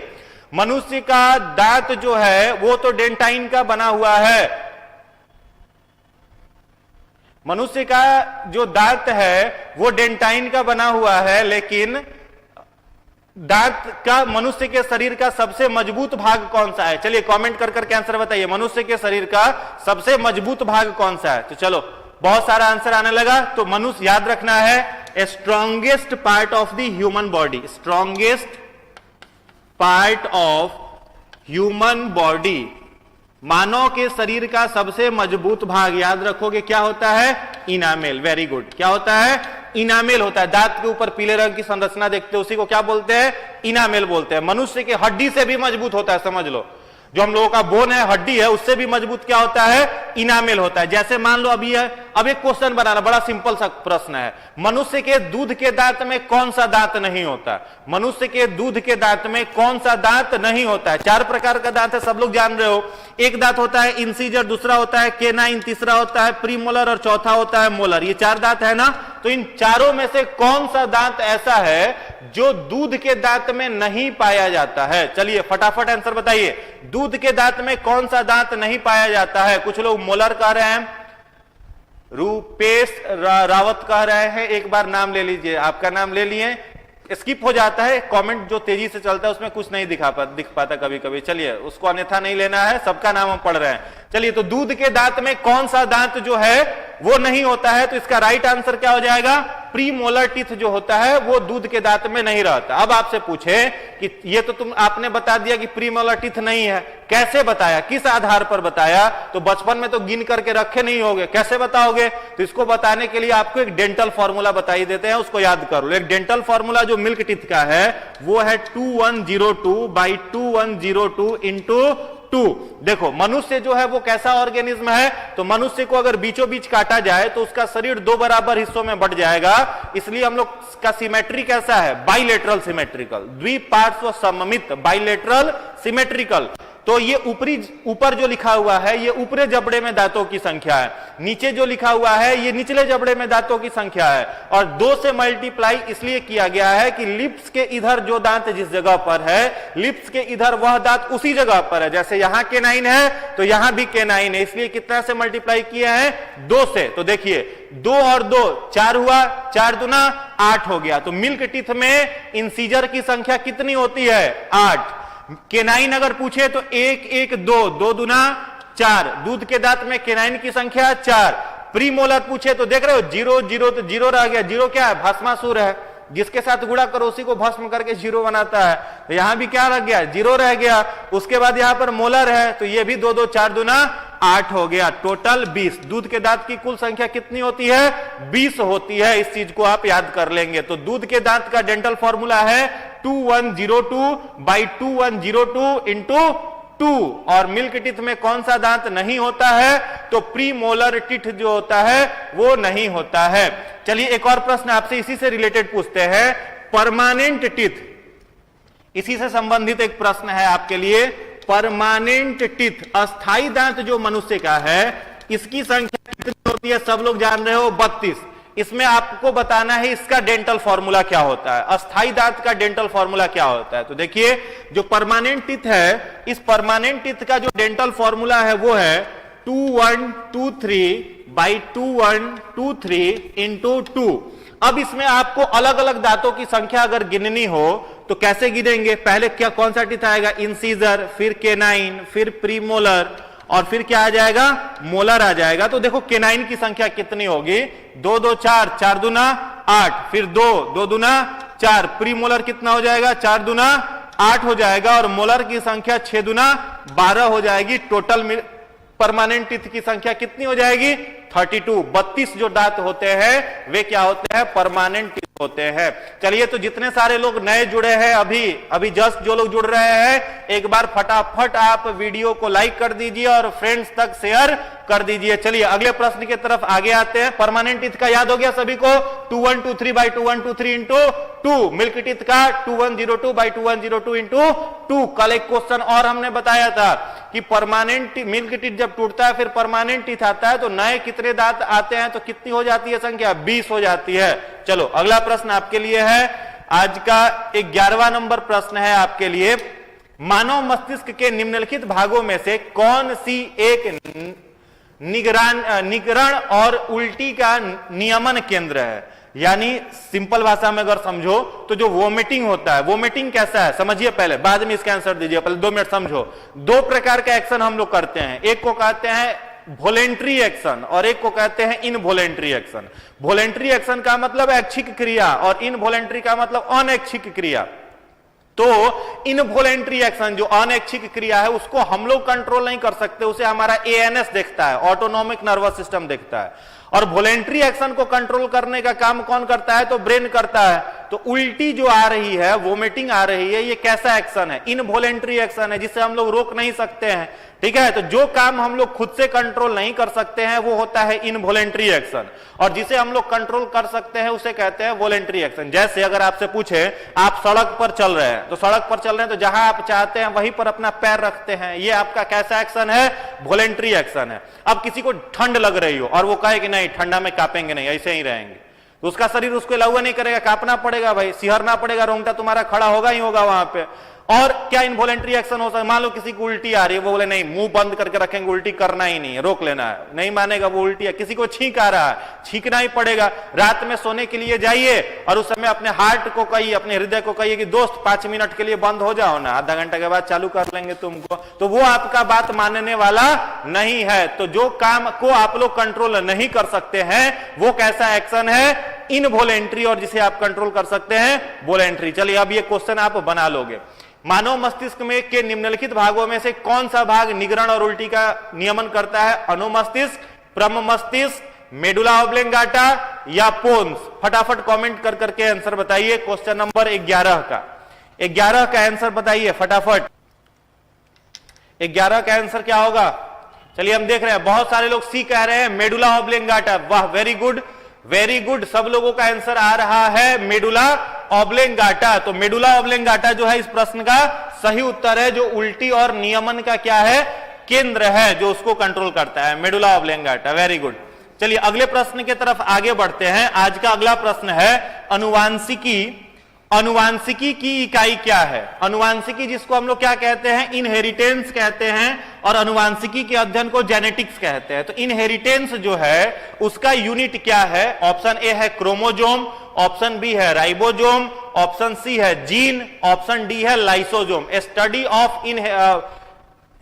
मनुष्य का दांत जो है वो तो डेंटाइन का बना हुआ है। मनुष्य का जो दांत है वो डेंटाइन का बना हुआ है, लेकिन दांत का मनुष्य के शरीर का सबसे मजबूत भाग कौन सा है? चलिए कमेंट कर करके आंसर बताइए, मनुष्य के शरीर का सबसे मजबूत भाग कौन सा है? तो चलो बहुत सारा आंसर आने लगा। तो मनुष्य, याद रखना है, strongest part of the human body, strongest part of human body, मानव के शरीर का सबसे मजबूत भाग, याद रखोगे क्या होता है? इनामेल। वेरी गुड, क्या होता है? इनामेल होता है। दांत के ऊपर पीले रंग की संरचना देखते हो, उसी को क्या बोलते हैं? इनामेल बोलते हैं। मनुष्य की हड्डी से भी मजबूत होता है, समझ लो, जो हम लोगों का बोन है, हड्डी है, उससे भी मजबूत क्या होता है? इनामेल होता है। जैसे मान लो अभी है, अब एक क्वेश्चन बनाना, बड़ा सिंपल सा प्रश्न है, मनुष्य के दूध के दांत में कौन सा दांत नहीं होता? मनुष्य के दूध के दांत में कौन सा दांत नहीं होता है? 4 प्रकार का दांत है, सब लोग जान रहे हो। एक दांत होता है इंसीजर, दूसरा होता है केनाइन, तीसरा होता है प्रीमोलर और चौथा होता है मोलर। ये 4 दांत है ना। तो इन चारों में से कौन सा दांत ऐसा है जो दूध के दांत में नहीं पाया जाता है? चलिए फटाफट आंसर बताइए, दूध के दांत में कौन सा दांत नहीं पाया जाता है? कुछ लोग मोलर कह रहे हैं, रूपेश रावत कह रहे हैं, एक बार नाम ले लीजिए, आपका नाम ले लिए, स्किप हो जाता है, कमेंट जो तेजी से चलता है उसमें कुछ नहीं दिख पाता कभी कभी। चलिए उसको अन्यथा नहीं लेना है, सबका नाम हम पढ़ रहे हैं। चलिए, तो दूध के दांत में कौन सा दांत जो है वो नहीं होता है? तो इसका राइट आंसर क्या हो जाएगा? प्रीमोलर टीथ जो होता है वो दूध के दांत में नहीं रहता। अब आपसे पूछे कि ये तो आपने बता दिया कि प्रीमोलर टीथ नहीं है, कैसे बताया, किस आधार पर बताया? तो बचपन में तो गिन करके रखे नहीं होगे, कैसे बताओगे? तो इसको बताने के लिए आपको एक डेंटल फॉर्मूला बताई देते हैं, उसको याद कर लो। एक डेंटल फॉर्मूला जो मिल्क टीथ का है वो है 2102/2102 इंटू 2। देखो मनुष्य जो है वो कैसा ऑर्गेनिज्म है? तो मनुष्य को अगर बीचों बीच काटा जाए तो उसका शरीर 2 बराबर हिस्सों में बढ़ जाएगा, इसलिए हम लोग का सिमेट्री कैसा है? बाइलेटरल सिमेट्रिकल, द्विपार्श्व सममित, बाइलेटरल सिमेट्रिकल। तो ये ऊपर जो लिखा हुआ है ये ऊपरे जबड़े में दांतों की संख्या है, नीचे जो लिखा हुआ है ये निचले जबड़े में दांतों की संख्या है, और 2 से मल्टीप्लाई इसलिए किया गया है कि लिप्स के इधर जो दांत जिस जगह पर है, लिप्स के इधर वह दांत उसी जगह पर है। जैसे यहां केनाइन है तो यहां भी केनाइन है, इसलिए कितना से मल्टीप्लाई किया है? 2 से। तो देखिए 2 और 2 4 हुआ, 4 दूना 8 हो गया। तो मिल्क टीथ में इंसीजर की संख्या कितनी होती है? 8। केनाइन अगर पूछे तो 1 1 2, 2 दूना 4, दूध के दांत में केनाइन की संख्या 4। प्रीमोलर पूछे तो देख रहे हो 0 0, तो 0 रह गया। 0 क्या है? भस्मासुर है, जिसके साथ गुणा करो उसी को भस्म करके 0 बनाता है। तो यहां भी क्या रह गया? 0 रह गया। उसके बाद यहां पर मोलर है, तो ये भी 2 2 4 दूना 8 हो गया, टोटल 20। दूध के दांत की कुल संख्या कितनी होती है? 20 होती है। इस चीज को आप याद कर लेंगे। तो दूध के दांत का डेंटल फॉर्मूला है 2102/2102 इंटू 2। और मिल्क टीथ में कौन सा दांत नहीं होता है? तो प्रीमोलर टीथ जो होता है वो नहीं होता है। चलिए एक और प्रश्न आपसे इसी से रिलेटेड पूछते हैं, परमानेंट टीथ, इसी से संबंधित एक प्रश्न है आपके लिए। परमानेंट टीथ, अस्थाई दांत जो मनुष्य का है, इसकी संख्या कितनी होती है? सब लोग जान रहे हो, 32। इसमें आपको बताना है इसका डेंटल फॉर्मूला क्या होता है, अस्थाई दांत का डेंटल फॉर्मूला क्या होता है। तो देखिए जो परमानेंट टीथ है, इस परमानेंट टीथ का जो डेंटल फॉर्मूला है वो है 2123/2123 इंटू 2। अब इसमें आपको अलग अलग दांतों की संख्या अगर गिननी हो तो कैसे गिनेंगे? पहले क्या कौन सा टीथ आएगा? इंसीजर, फिर केनाइन, फिर प्रीमोलर, और फिर क्या आ जाएगा? मोलर आ जाएगा। तो देखो केनाइन की संख्या कितनी होगी? 2 2 4, 4 दूना 8, फिर 2 2 दूना 4, प्रीमोलर कितना हो जाएगा? 4 दूना 8 हो जाएगा, और मोलर की संख्या 6 दूना 12 हो जाएगी। टोटल परमानेंट टीथ की संख्या कितनी हो जाएगी? 32। 32 जो दांत होते हैं वे क्या होते हैं? परमानेंट टीथ होते हैं। चलिए, तो जितने सारे लोग नए जुड़े हैं, अभी जस्ट जो लोग जुड़ रहे हैं, एक बार फटाफट आप वीडियो को लाइक कर दीजिए और फ्रेंड्स तक शेयर कर दीजिए। चलिए अगले प्रश्न की तरफ आगे आते हैं। परमानेंट टीथ का याद हो गया सभी को, 2123 बाई 2123 इंटू 2। मिल्क टीथ का 2102 बाई 2102 इंटू 2। कल एक क्वेश्चन और हमने बताया था कि परमानेंट मिल्क टीथ जब टूटता है फिर परमानेंट टीथ आता है तो नए कितने दांत आते हैं, तो कितनी हो जाती है संख्या, 20 हो जाती है। चलो अगला प्रश्न आपके लिए है, आज का 11वां नंबर प्रश्न है आपके लिए। मानव मस्तिष्क के निम्नलिखित भागों में से कौन सी एक निगरण और उल्टी का नियमन केंद्र है? यानी सिंपल भाषा में अगर समझो तो जो वोमिटिंग होता है, वोमिटिंग कैसा है समझिए पहले, बाद में इसका आंसर दीजिए, पहले 2 मिनट समझो। 2 प्रकार का एक्शन हम लोग करते हैं, एक को कहते हैं वॉलेंट्री एक्शन और एक को कहते हैं इनवॉलेंट्री एक्शन। वॉलेंट्री एक्शन का मतलब ऐच्छिक क्रिया और इनवॉलेंट्री का मतलब अनैच्छिक क्रिया। तो इनवॉलेंट्री एक्शन जो अनैच्छिक क्रिया है उसको हम लोग कंट्रोल नहीं कर सकते, उसे हमारा एएनएस देखता है, ऑटोनॉमिक नर्वस सिस्टम देखता है। और वॉलेंट्री एक्शन को कंट्रोल करने का काम कौन करता है, तो ब्रेन करता है। तो उल्टी जो आ रही है, वोमिटिंग आ रही है, ये कैसा एक्शन है, इनवॉलेंट्री एक्शन है जिसे हम लोग रोक नहीं सकते हैं। ठीक है, तो जो काम हम लोग खुद से कंट्रोल नहीं कर सकते हैं वो होता है इनवॉलेंट्री एक्शन, और जिसे हम लोग कंट्रोल कर सकते हैं उसे कहते हैं वॉलेंट्री एक्शन। जैसे अगर आपसे पूछे, आप सड़क पर चल रहे हैं, तो सड़क पर चल रहे हैं तो जहां आप चाहते हैं वहीं पर अपना पैर रखते हैं, ये आपका कैसा एक्शन है, वॉलेंट्री एक्शन है। अब किसी को ठंड लग रही हो और वो कहे कि नहीं ठंडा में कांपेंगे नहीं, ऐसे ही रहेंगे, तो उसका शरीर उसको अलाउ नहीं करेगा, कांपना पड़ेगा भाई, सिहरना पड़ेगा, रोंगटा तुम्हारा खड़ा होगा ही होगा वहां पे। और क्या इनवॉलेंट्री एक्शन हो सकता है, मान लो किसी को उल्टी आ रही है, वो बोले नहीं मुंह बंद करके रखेंगे, उल्टी करना ही नहीं है, रोक लेना है, नहीं मानेगा वो उल्टी है। किसी को छींक आ रहा है, छींकना ही पड़ेगा। रात में सोने के लिए जाइए और उस समय अपने हार्ट को कहिए, अपने हृदय को कहिए कि दोस्त 5 मिनट के लिए बंद हो जाओ ना, आधा घंटा के बाद चालू कर लेंगे तुमको, तो वो आपका बात मानने वाला नहीं है। तो जो काम को आप लोग कंट्रोल नहीं कर सकते हैं वो कैसा एक्शन है, इनवॉलेंट्री, और जिसे आप कंट्रोल कर सकते हैं वॉलेंट्री। चलिए अब ये क्वेश्चन आप बना लोगे। मानव मस्तिष्क में के निम्नलिखित भागों में से कौन सा भाग निगरण और उल्टी का नियमन करता है, अनुमस्तिष्क, प्रमस्तिष्क, मेडुला ऑब्लेंगाटा या पोन्स? फटाफट कमेंट कर करके आंसर बताइए। क्वेश्चन नंबर 11 का आंसर बताइए फटाफट। 11 का आंसर क्या होगा? चलिए हम देख रहे हैं, बहुत सारे लोग सी कह रहे हैं, मेडुला ऑब्लेंगाटा। वाह, वेरी गुड वेरी गुड, सब लोगों का आंसर आ रहा है मेडुला ऑब्लेंगाटा। तो मेडुला ऑब्लेंगाटा जो है इस प्रश्न का सही उत्तर है, जो उल्टी और नियमन का क्या है, केंद्र है, जो उसको कंट्रोल करता है, मेडुला ऑब्लेंगाटा। Very good. चलिए अगले प्रश्न की तरफ आगे बढ़ते हैं। आज का अगला प्रश्न है अनुवांशिकी। अनुवांशिकी की इकाई क्या है? अनुवांशिकी जिसको हम लोग क्या कहते हैं, इनहेरिटेंस कहते हैं, और अनुवांशिकी के अध्ययन को जेनेटिक्स कहते हैं। तो इनहेरिटेंस जो है उसका यूनिट क्या है? ऑप्शन ए है क्रोमोजोम, ऑप्शन बी है राइबोजोम, ऑप्शन सी है जीन, ऑप्शन डी है lysosome. Study of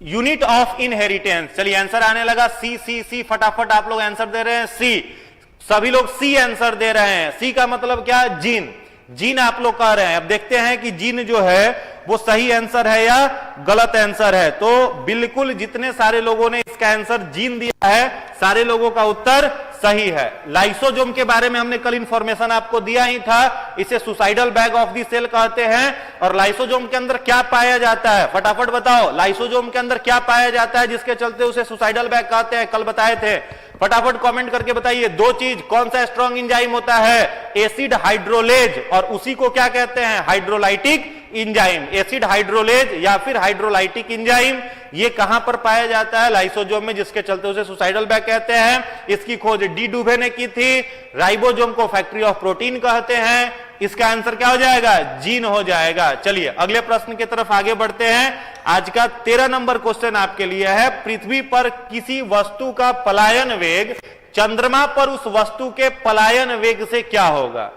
unit of inheritance. चलिए आंसर आने लगा, सी सी सी, फटाफट आप लोग आंसर दे रहे हैं सी, सभी लोग सी आंसर दे रहे हैं। सी का मतलब क्या? जीन। जीन आप लोग कह रहे हैं। अब देखते हैं कि जीन जो है वो सही आंसर है या गलत आंसर है। तो बिल्कुल जितने सारे लोगों ने इसका आंसर जीन दिया है, सारे लोगों का उत्तर सही है। लाइसोजोम के बारे में हमने कल इंफॉर्मेशन आपको दिया ही था, इसे suicidal bag of the cell कहते हैं। और लाइसोजोम के अंदर क्या पाया जाता है, फटाफट बताओ, लाइसोजोम के अंदर क्या पाया जाता है जिसके चलते उसे सुसाइडल बैग कहते हैं? कल बताए थे, फटाफट कमेंट करके बताइए। 2 चीज, कौन सा स्ट्रॉन्ग एंजाइम होता है? एसिड हाइड्रोलेज, और उसी को क्या कहते हैं? Hydrolytic enzyme. एसिड हाइड्रोलेज या फिर हाइड्रोलाइटिक एंजाइम, ये कहां पर पाया जाता है? लाइसोजोम में, जिसके चलते उसे सुसाइडल बैग कहते हैं। इसकी खोज डी डुबे ने की थी। राइबोजोम को फैक्ट्री ऑफ प्रोटीन कहते हैं। इसका आंसर क्या हो जाएगा? जीन हो जाएगा। चलिए अगले प्रश्न की तरफ आगे बढ़ते हैं। आज का 13 नंबर क्वेश्चन आपके लिए है, पृथ्वी पर किसी वस्तु का पलायन वेग चंद्रमा पर उस वस्तु के पलायन वेग से क्या होगा?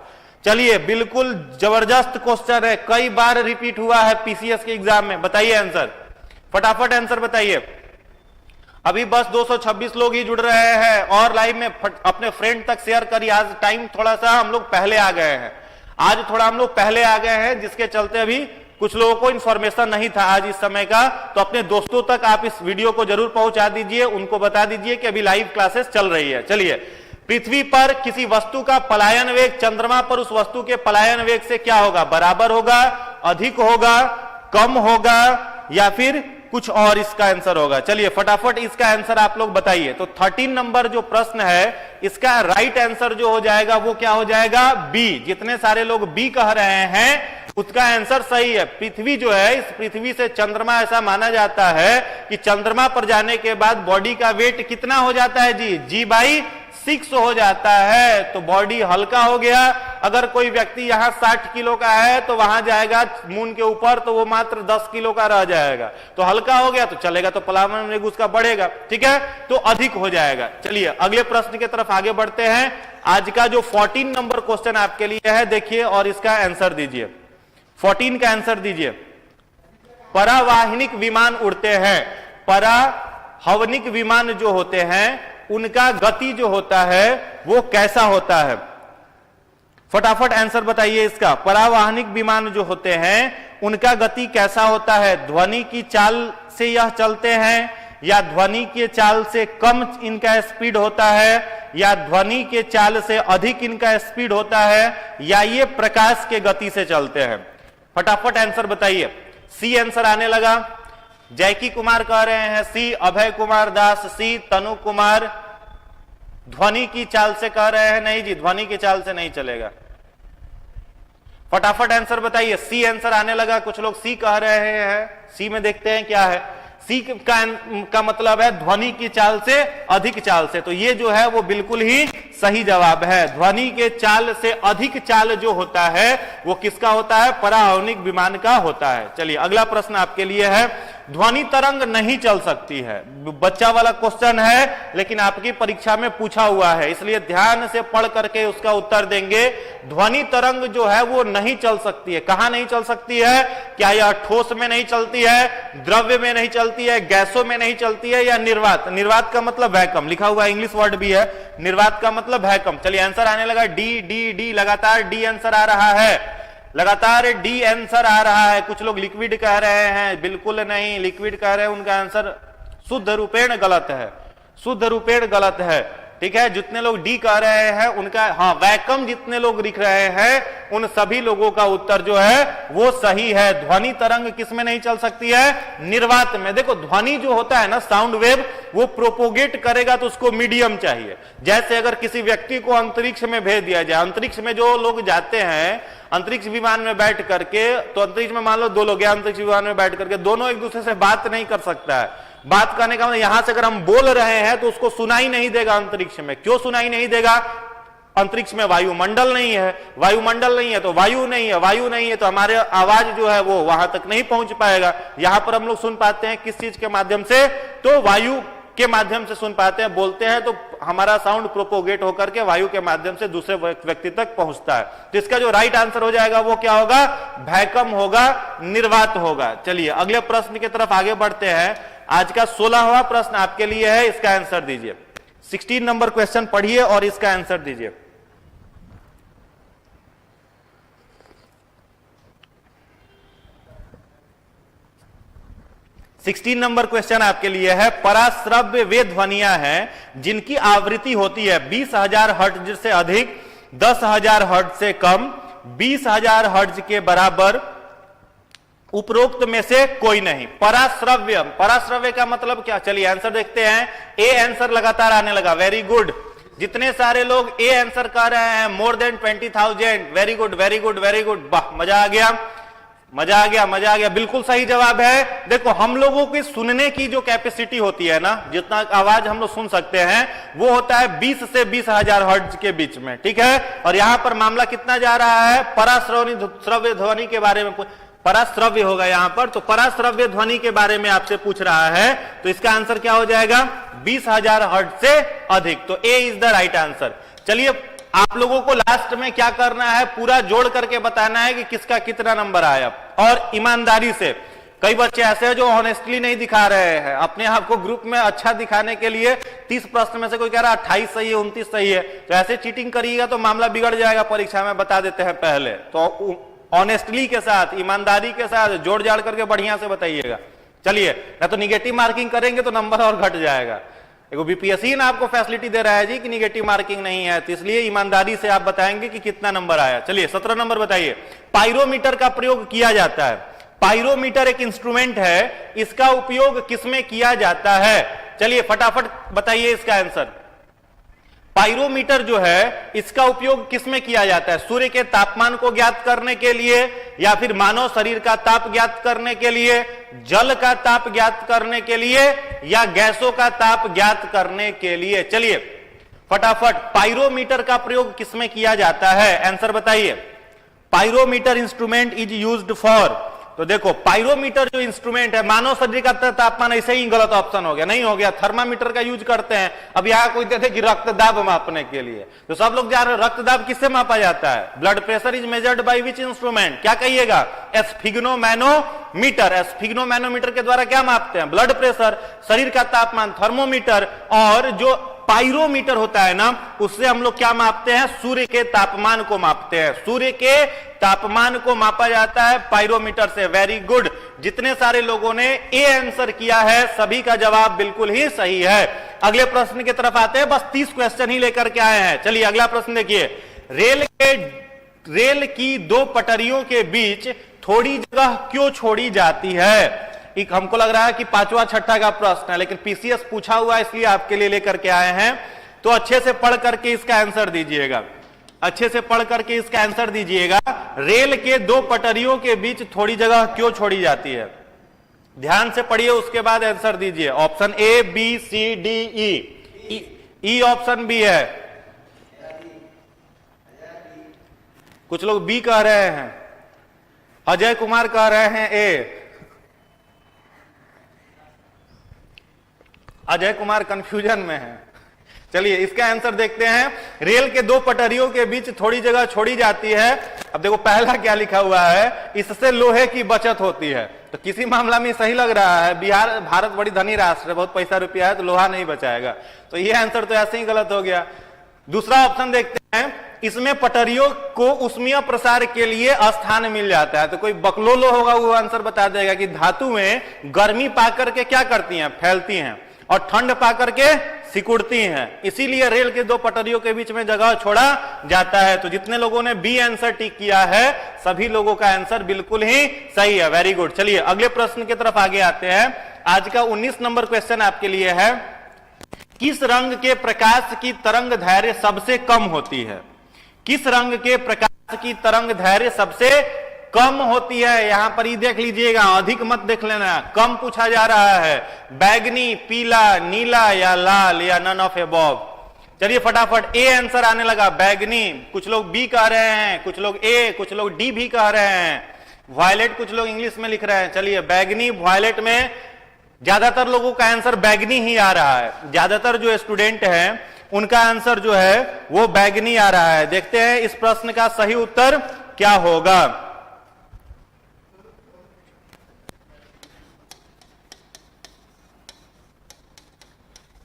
चलिए बिल्कुल जबरदस्त क्वेश्चन है, कई बार रिपीट हुआ है पीसीएस के एग्जाम में। बताइए आंसर, फटाफट आंसर बताइए। अभी बस 226 लोग ही जुड़ रहे हैं, और लाइव में अपने फ्रेंड तक शेयर करिए। आज टाइम थोड़ा सा हम लोग पहले आ गए हैं, आज थोड़ा हम लोग पहले आ गए हैं, जिसके चलते अभी कुछ लोगों को इंफॉर्मेशन नहीं था आज इस समय का। तो अपने दोस्तों तक आप इस वीडियो को जरूर पहुंचा दीजिए, उनको बता दीजिए कि अभी लाइव क्लासेस चल रही है। चलिए पृथ्वी पर किसी वस्तु का पलायन वेग चंद्रमा पर उस वस्तु के पलायन वेग से क्या होगा? बराबर होगा, अधिक होगा, कम होगा या फिर कुछ और इसका आंसर होगा? चलिए फटाफट इसका आंसर आप लोग बताइए। तो 13 नंबर जो प्रश्न है इसका राइट आंसर जो हो जाएगा वो क्या हो जाएगा? बी। जितने सारे लोग बी कह रहे हैं उसका आंसर सही है। पृथ्वी जो है, इस पृथ्वी से चंद्रमा ऐसा माना जाता है कि चंद्रमा पर जाने के बाद बॉडी का वेट कितना हो जाता है जी? G/6 हो जाता है। तो बॉडी हल्का हो गया। अगर कोई व्यक्ति यहां 60 किलो का है तो वहां जाएगा मून के ऊपर तो वो मात्र 10 किलो का रह जाएगा। तो हल्का हो गया तो चलेगा, तो पलायन वेग उसका बढ़ेगा, ठीक है, तो अधिक हो जाएगा। चलिए अगले प्रश्न की तरफ आगे बढ़ते हैं। आज का जो 14 नंबर क्वेश्चन आपके लिए है, देखिए और इसका आंसर दीजिए। 14 का आंसर दीजिए। परावाहिनिक विमान उड़ते हैं, पराहवनिक विमान जो होते हैं उनका गति जो होता है वो कैसा होता है? फटाफट आंसर बताइए इसका। परावाहनिक विमान जो होते हैं उनका गति कैसा होता है? ध्वनि की चाल से यह चलते हैं या ध्वनि के चाल से कम इनका स्पीड होता है या ध्वनि के चाल से अधिक इनका स्पीड होता है या ये प्रकाश के गति से चलते हैं? फटाफट आंसर बताइए। सी आंसर आने लगा। जैकी कुमार कह रहे हैं सी, अभय कुमार दास सी, तनु कुमार ध्वनि की चाल से कह रहे हैं नहीं जी, ध्वनि की चाल से नहीं चलेगा। फटाफट आंसर बताइए। सी आंसर आने लगा। कुछ लोग सी कह रहे हैं, सी में देखते हैं क्या है। सी का मतलब है ध्वनि की चाल से अधिक चाल से। तो ये जो है वो बिल्कुल ही सही जवाब है। ध्वनि के चाल से अधिक चाल जो होता है वो किसका होता है? पराहवनिक विमान का होता है। चलिए अगला प्रश्न आपके लिए है। ध्वनि तरंग नहीं चल सकती है, बच्चा वाला क्वेश्चन है लेकिन आपकी परीक्षा में पूछा हुआ है, इसलिए ध्यान से पढ़ करके उसका उत्तर देंगे। ध्वनि तरंग जो है वो नहीं चल सकती है। कहां नहीं चल सकती है? क्या यह ठोस में नहीं चलती है, द्रव्य में नहीं चलती है, गैसों में नहीं चलती है या निर्वात? निर्वात का मतलब वैक्यूम, लिखा हुआ इंग्लिश वर्ड भी है, निर्वात का मतलब वैक्यूम। चलिए आंसर आने लगा। डी डी डी, लगातार डी आंसर आ रहा है, लगातार डी आंसर आ रहा है। कुछ लोग लिक्विड कह रहे हैं, बिल्कुल नहीं, लिक्विड कह रहे हैं उनका आंसर शुद्ध रूपेण गलत है, शुद्ध रूपेण गलत है, ठीक है। जितने लोग डी कह रहे हैं उनका, हाँ वैक्यूम जितने लोग लिख रहे हैं उन सभी लोगों का उत्तर जो है वो सही है। ध्वनि तरंग किसमें नहीं चल सकती है? निर्वात में। देखो ध्वनि जो होता है ना, साउंड वेव, वो प्रोपोगेट करेगा तो उसको मीडियम चाहिए। जैसे अगर किसी व्यक्ति को अंतरिक्ष में भेज दिया जाए, अंतरिक्ष में जो लोग जाते हैं अंतरिक्ष विमान में बैठ करके, तो अंतरिक्ष में मान लो दो लोग हैं, अंतरिक्ष विमान में बैठ करके दोनों एक दूसरे से बात नहीं कर सकता है। बात करने का मतलब यहां से अगर हम बोल रहे हैं तो उसको सुनाई नहीं देगा अंतरिक्ष में। क्यों सुनाई नहीं देगा? अंतरिक्ष में वायुमंडल नहीं है, वायुमंडल नहीं है तो वायु नहीं है, वायु नहीं है तो हमारे आवाज जो है वो वहां तक नहीं पहुंच पाएगा। यहां पर हम लोग सुन पाते हैं किस चीज के माध्यम से? तो वायु के माध्यम से सुन पाते हैं। बोलते हैं तो हमारा साउंड प्रोपोगेट होकर के वायु के माध्यम से दूसरे व्यक्ति तक पहुंचता है। तो इसका जो राइट आंसर हो जाएगा वो क्या होगा? वैक्यूम होगा, निर्वात होगा। चलिए अगले प्रश्न की तरफ आगे बढ़ते हैं। आज का 16वां प्रश्न आपके लिए है, इसका आंसर दीजिए। 16 नंबर क्वेश्चन पढ़िए और इसका आंसर दीजिए। सिक्सटीन नंबर क्वेश्चन आपके लिए है। पराश्रव्य वे ध्वनियां हैं जिनकी आवृत्ति होती है 20,000 हर्ट्ज से अधिक, 10,000 हर्ट्ज से कम, 20,000 हर्ट्ज के बराबर, उपरोक्त में से कोई नहीं। पराश्रव्य, पराश्रव्य का मतलब क्या? चलिए आंसर देखते हैं। ए आंसर लगातार आने लगा, वेरी गुड। जितने सारे लोग ए आंसर कर रहे हैं, more than 20,000, very good very good very good, वाह मजा आ गया, मजा आ गया, मजा आ गया, बिल्कुल सही जवाब है। देखो हम लोगों की सुनने की जो कैपेसिटी होती है ना, जितना आवाज हम लोग सुन सकते हैं वो होता है 20 से 20,000 हर्ट्ज के बीच में, ठीक है। और यहां पर मामला कितना जा रहा है? पराश्रव्य ध्वनि के बारे में, पराश्रव्य होगा यहां पर, तो पराश्रव्य ध्वनि के बारे में आपसे पूछ रहा है। तो इसका आंसर क्या हो जाएगा? 20,000 हर्ट्ज से अधिक। तो ए इज द राइट आंसर। चलिए आप लोगों को लास्ट में क्या करना है? पूरा जोड़ करके बताना है कि किसका कितना नंबर आया, और ईमानदारी से। कई बच्चे ऐसे हैं जो ऑनेस्टली नहीं दिखा रहे हैं अपने आप को ग्रुप में अच्छा दिखाने के लिए। 30 प्रश्न में से कोई कह रहा 28 सही है, 29 सही है, तो ऐसे चीटिंग करिएगा तो मामला बिगड़ जाएगा परीक्षा में, बता देते हैं पहले। तो ऑनेस्टली के साथ, ईमानदारी के साथ जोड़ जाड़ करके बढ़िया से बताइएगा। चलिए, ना तो निगेटिव मार्किंग करेंगे तो नंबर और घट जाएगा। एगो बीपीएससी ना आपको फैसिलिटी दे रहा है जी कि निगेटिव मार्किंग नहीं है, तो इसलिए ईमानदारी से आप बताएंगे कि कितना नंबर आया। चलिए 17 नंबर बताइए। पायरोमीटर का प्रयोग किया जाता है। पायरोमीटर एक इंस्ट्रूमेंट है, इसका उपयोग किसमें किया जाता है? चलिए फटाफट बताइए इसका आंसर। पायरोमीटर जो है इसका उपयोग किसमें किया जाता है? सूर्य के तापमान को ज्ञात करने के लिए, या फिर मानव शरीर का ताप ज्ञात करने के लिए, जल का ताप ज्ञात करने के लिए, या गैसों का ताप ज्ञात करने के लिए? चलिए फटाफट पायरोमीटर का प्रयोग किसमें किया जाता है? आंसर बताइए। Pyrometer instrument is used for, तो देखो पायरोमीटर जो इंस्ट्रूमेंट है, मानव शरीर का तापमान, ऐसे ही गलत ऑप्शन हो गया, नहीं हो गया। थर्मामीटर का यूज करते हैं। अब यहां कोई कहते कि रक्तदाब मापने के लिए, तो सब लोग जा रहे हैं रक्तदाब किससे मापा जाता है? Blood pressure is measured by which instrument? क्या कहिएगा? एस्फिग्नोमैनोमीटर। एस्फिग्नोमैनोमीटर के द्वारा क्या मापते हैं? ब्लड प्रेशर, शरीर का तापमान थर्मोमीटर, और जो पायरोमीटर होता है ना, उससे हम लोग क्या मापते हैं? सूर्य के तापमान को मापते हैं। सूर्य के तापमान को मापा जाता है पायरोमीटर से। वेरी गुड, जितने सारे लोगों ने ए आंसर किया है सभी का जवाब बिल्कुल ही सही है। अगले प्रश्न की तरफ आते हैं, बस 30 क्वेश्चन ही लेकर के आए हैं। चलिए अगला प्रश्न देखिए। रेल की दो पटरियों के बीच थोड़ी जगह क्यों छोड़ी जाती है? एक हमको लग रहा है कि पांचवा छठा का प्रश्न है, लेकिन पीसीएस पूछा हुआ है इसलिए आपके लिए लेकर के आए हैं। तो अच्छे से पढ़ करके इसका आंसर दीजिएगा, अच्छे से पढ़ करके इसका आंसर दीजिएगा। रेल के दो पटरियों के बीच थोड़ी जगह क्यों छोड़ी जाती है? ध्यान से पढ़िए, उसके बाद आंसर दीजिए। Option A, B, C, D, E option B है। कुछ लोग बी कह रहे हैं, अजय कुमार कह रहे हैं ए। अजय कुमार कंफ्यूजन में है। चलिए इसका आंसर देखते हैं। रेल के दो पटरियों के बीच थोड़ी जगह छोड़ी जाती है। अब देखो पहला क्या लिखा हुआ है, इससे लोहे की बचत होती है। तो किसी मामला में सही लग रहा है, बिहार भारत बड़ी धनी राष्ट्र है, बहुत पैसा रुपया है, तो लोहा नहीं बचाएगा। तो ये आंसर तो ऐसे ही गलत हो गया। दूसरा ऑप्शन देखते हैं, इसमें पटरियों को उष्मीय प्रसार के लिए स्थान मिल जाता है। तो कोई बकलोलो होगा वो आंसर बता देगा कि धातुएं गर्मी पाकर के क्या करती हैं? फैलती हैं, और ठंड पाकर के सिकुड़ती हैं, इसीलिए रेल के दो पटरियों के बीच में जगह छोड़ा जाता है। तो जितने लोगों ने बी आंसर टिक किया है सभी लोगों का आंसर बिल्कुल ही सही है। Very good. चलिए अगले प्रश्न की तरफ आगे आते हैं। आज का 19 नंबर क्वेश्चन आपके लिए है, किस रंग के प्रकाश की तरंग दैर्घ्य सबसे कम होती है? किस रंग के प्रकाश की तरंग दैर्घ्य सबसे कम होती है? यहां पर ही देख लीजिएगा, अधिक मत देख लेना, कम पूछा जा रहा है। बैगनी, पीला, नीला या लाल, या नन ऑफ अबव? चलिए फटाफट ए आंसर आने लगा, बैगनी। कुछ लोग बी कह रहे हैं, कुछ लोग ए, कुछ लोग डी भी कह रहे हैं। वायलेट कुछ लोग इंग्लिश में लिख रहे हैं। चलिए बैगनी, वायलेट में ज्यादातर लोगों का आंसर बैगनी ही आ रहा है। ज्यादातर जो स्टूडेंट हैं उनका आंसर जो है वो बैगनी आ रहा है। देखते हैं इस प्रश्न का सही उत्तर क्या होगा।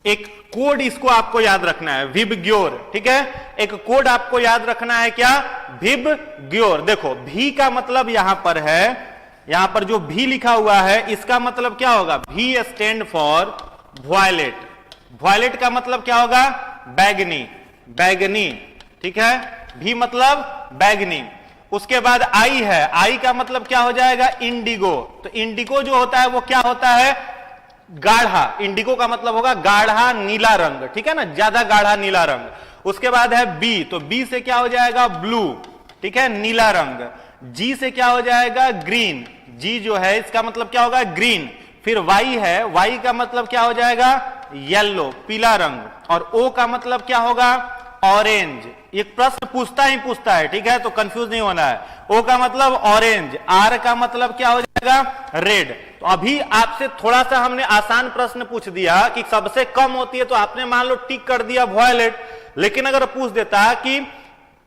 एक कोड इसको आपको याद रखना है, विबग्योर। ठीक है, एक कोड आपको याद रखना है, क्या? विबग्योर। देखो भी का मतलब यहां पर है, यहां पर जो भी लिखा हुआ है इसका मतलब क्या होगा? भी स्टैंड फॉर वायलेट। वायलेट का मतलब क्या होगा? बैगनी, बैगनी। ठीक है, भी मतलब बैगनी। उसके बाद आई है, आई का मतलब क्या हो जाएगा? इंडिगो। तो इंडिगो जो होता है वो क्या होता है? गाढ़ा। इंडिगो का मतलब होगा गाढ़ा नीला रंग। ठीक है ना, ज्यादा गाढ़ा नीला रंग। उसके बाद है बी, तो बी से क्या हो जाएगा? ब्लू। ठीक है, नीला रंग। जी से क्या हो जाएगा? ग्रीन। जी जो है इसका मतलब क्या होगा? ग्रीन। फिर वाई है, वाई का मतलब क्या हो जाएगा? येलो, पीला रंग। और ओ का मतलब क्या होगा? ऑरेंज। एक प्रश्न पूछता ही पूछता है, ठीक है, तो कंफ्यूज नहीं होना है। ओ का मतलब ऑरेंज, आर का मतलब क्या हो जाएगा? रेड। तो अभी आपसे थोड़ा सा हमने आसान प्रश्न पूछ दिया कि सबसे कम होती है, तो आपने मान लो टिक कर दिया वायलेट। लेकिन अगर पूछ देता कि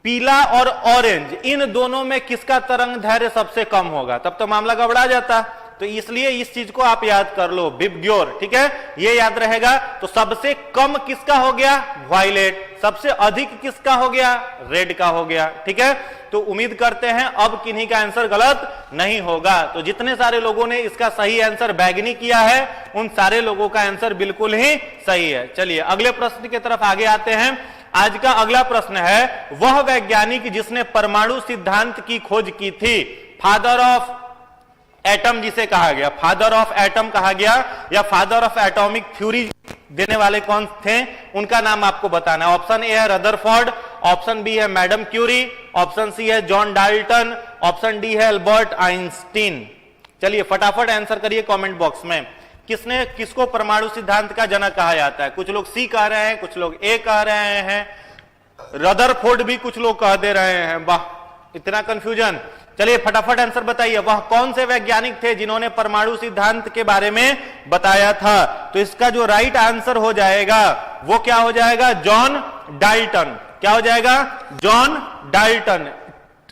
पीला और ऑरेंज इन दोनों में किसका तरंग दैर्घ्य सबसे कम होगा, तब तो मामला गड़बड़ा जाता। तो इसलिए इस चीज को आप याद कर लो, विबग्योर। ठीक है, ये याद रहेगा। तो सबसे कम किसका हो गया? वायलेट। सबसे अधिक किसका हो गया? रेड का हो गया। ठीक है, तो उम्मीद करते हैं अब किन्हीं का आंसर गलत नहीं होगा। तो जितने सारे लोगों ने इसका सही आंसर बैगनी किया है उन सारे लोगों का आंसर बिल्कुल ही सही है। चलिए अगले प्रश्न की तरफ आगे आते हैं। आज का अगला प्रश्न है, वह वैज्ञानिक जिसने परमाणु सिद्धांत की खोज की थी, फादर ऑफ एटम जिसे कहा गया, फादर ऑफ एटम कहा गया या फादर ऑफ एटॉमिक थ्योरी देने वाले कौन थे, उनका नाम आपको बताना है। ऑप्शन ए है रदरफोर्ड, ऑप्शन बी है मैडम क्यूरी, ऑप्शन सी है जॉन डाल्टन, ऑप्शन डी है एल्बर्ट आइंस्टीन। चलिए फटाफट आंसर करिए कमेंट बॉक्स में। किसको परमाणु सिद्धांत का जनक कहा जाता है? कुछ लोग सी कह रहे हैं, कुछ लोग ए कह रहे हैं, रदरफोर्ड भी कुछ लोग कह दे रहे हैं। वाह, इतना कंफ्यूजन। चलिए फटाफट आंसर बताइए, वह कौन से वैज्ञानिक थे जिन्होंने परमाणु सिद्धांत के बारे में बताया था? तो इसका जो राइट आंसर हो जाएगा वो क्या हो जाएगा? John Dalton. क्या हो जाएगा? John Dalton.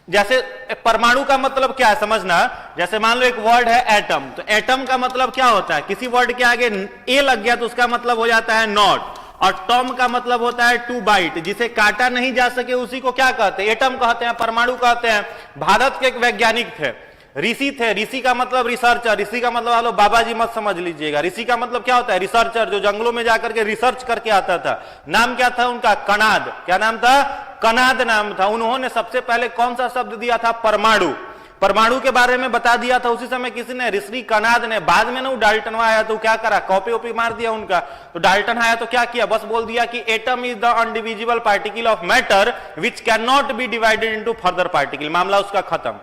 जैसे परमाणु का मतलब क्या है समझना, जैसे मान लो एक वर्ड है एटम, तो एटम का मतलब क्या होता है? किसी वर्ड के आगे ए लग गया तो उसका मतलब हो जाता है नॉट, और टॉम का मतलब होता है टू बाइट, जिसे काटा नहीं जा सके उसी को क्या कहते हैं? एटम कहते हैं, परमाणु कहते हैं। भारत के एक वैज्ञानिक थे, ऋषि थे। ऋषि का मतलब रिसर्चर, ऋषि का मतलब आलो बाबा जी मत समझ लीजिएगा। ऋषि का मतलब क्या होता है? रिसर्चर, जो जंगलों में जाकर के रिसर्च करके आता था। नाम क्या था उनका? कणाद। क्या नाम था? कणाद नाम था। उन्होंने सबसे पहले कौन सा शब्द दिया था? परमाणु। परमाणु के बारे में बता दिया था उसी समय किसी ने, ऋषि कणाद ने। बाद में ना वो डाल्टन आया तो क्या करा? कॉपी ओपी मार दिया उनका। तो डाल्टन आया तो क्या किया? बस बोल दिया कि atom is the indivisible particle of matter which can not be divided into further particle. मामला उसका खत्म,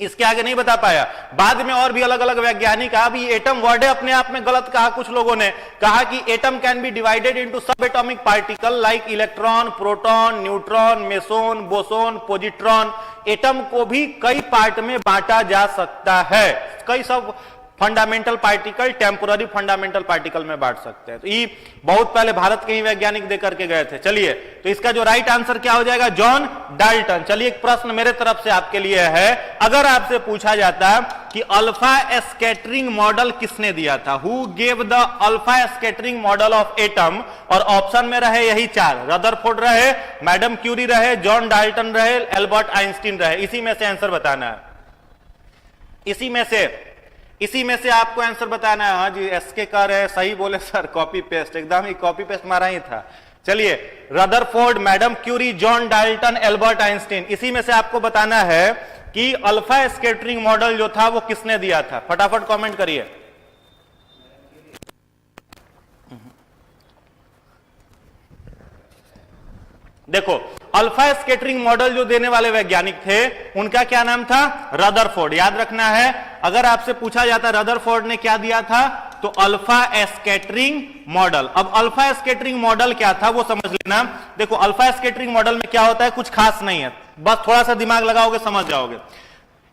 इसके आगे नहीं बता पाया। बाद में और भी अलग अलग वैज्ञानिक, अभी एटम वर्ड है अपने आप में गलत कहा। कुछ लोगों ने कहा कि atom can be divided into सब atomic particle like electron, proton, neutron, meson, boson, positron. Atom को भी कई पार्ट में बांटा जा सकता है। कई सब fundamental particle, temporary fundamental particle में बांट सकते हैं। तो ये बहुत पहले भारत के ही वैज्ञानिक देकर के गए थे। चलिए, तो इसका जो राइट आंसर क्या हो जाएगा? John Dalton. चलिए एक प्रश्न मेरे तरफ से आपके लिए है, अगर आपसे पूछा जाता कि अल्फा स्कैटरिंग मॉडल किसने दिया था? Who gave the alpha scattering model of atom? और ऑप्शन में रहे यही चार, रदरफोर्ड रहे, मैडम क्यूरी रहे, जॉन डाल्टन रहे, एल्बर्ट आइंस्टीन रहे। इसी में से आंसर बताना है। इसी में से आपको आंसर बताना है। हाँ जी, एसके कह रहे हैं, सही बोले सर, कॉपी पेस्ट, एकदम ही कॉपी पेस्ट मारा ही था। चलिए, Rutherford, madam Curie, John Dalton, Albert Einstein, इसी में से आपको बताना है कि अल्फा स्कैटरिंग मॉडल जो था वो किसने दिया था। फटाफट कमेंट करिए। देखो, अल्फा स्कैटरिंग मॉडल जो देने वाले वैज्ञानिक थे उनका क्या नाम था? रदरफोर्ड। याद रखना है, अगर आपसे पूछा जाता रदरफोर्ड ने क्या दिया था तो अल्फा स्कैटरिंग मॉडल। अब अल्फा स्कैटरिंग मॉडल क्या था वो समझ लेना। देखो, अल्फा स्कैटरिंग मॉडल में क्या होता है, कुछ खास नहीं है, बस थोड़ा सा दिमाग लगाओगे समझ जाओगे।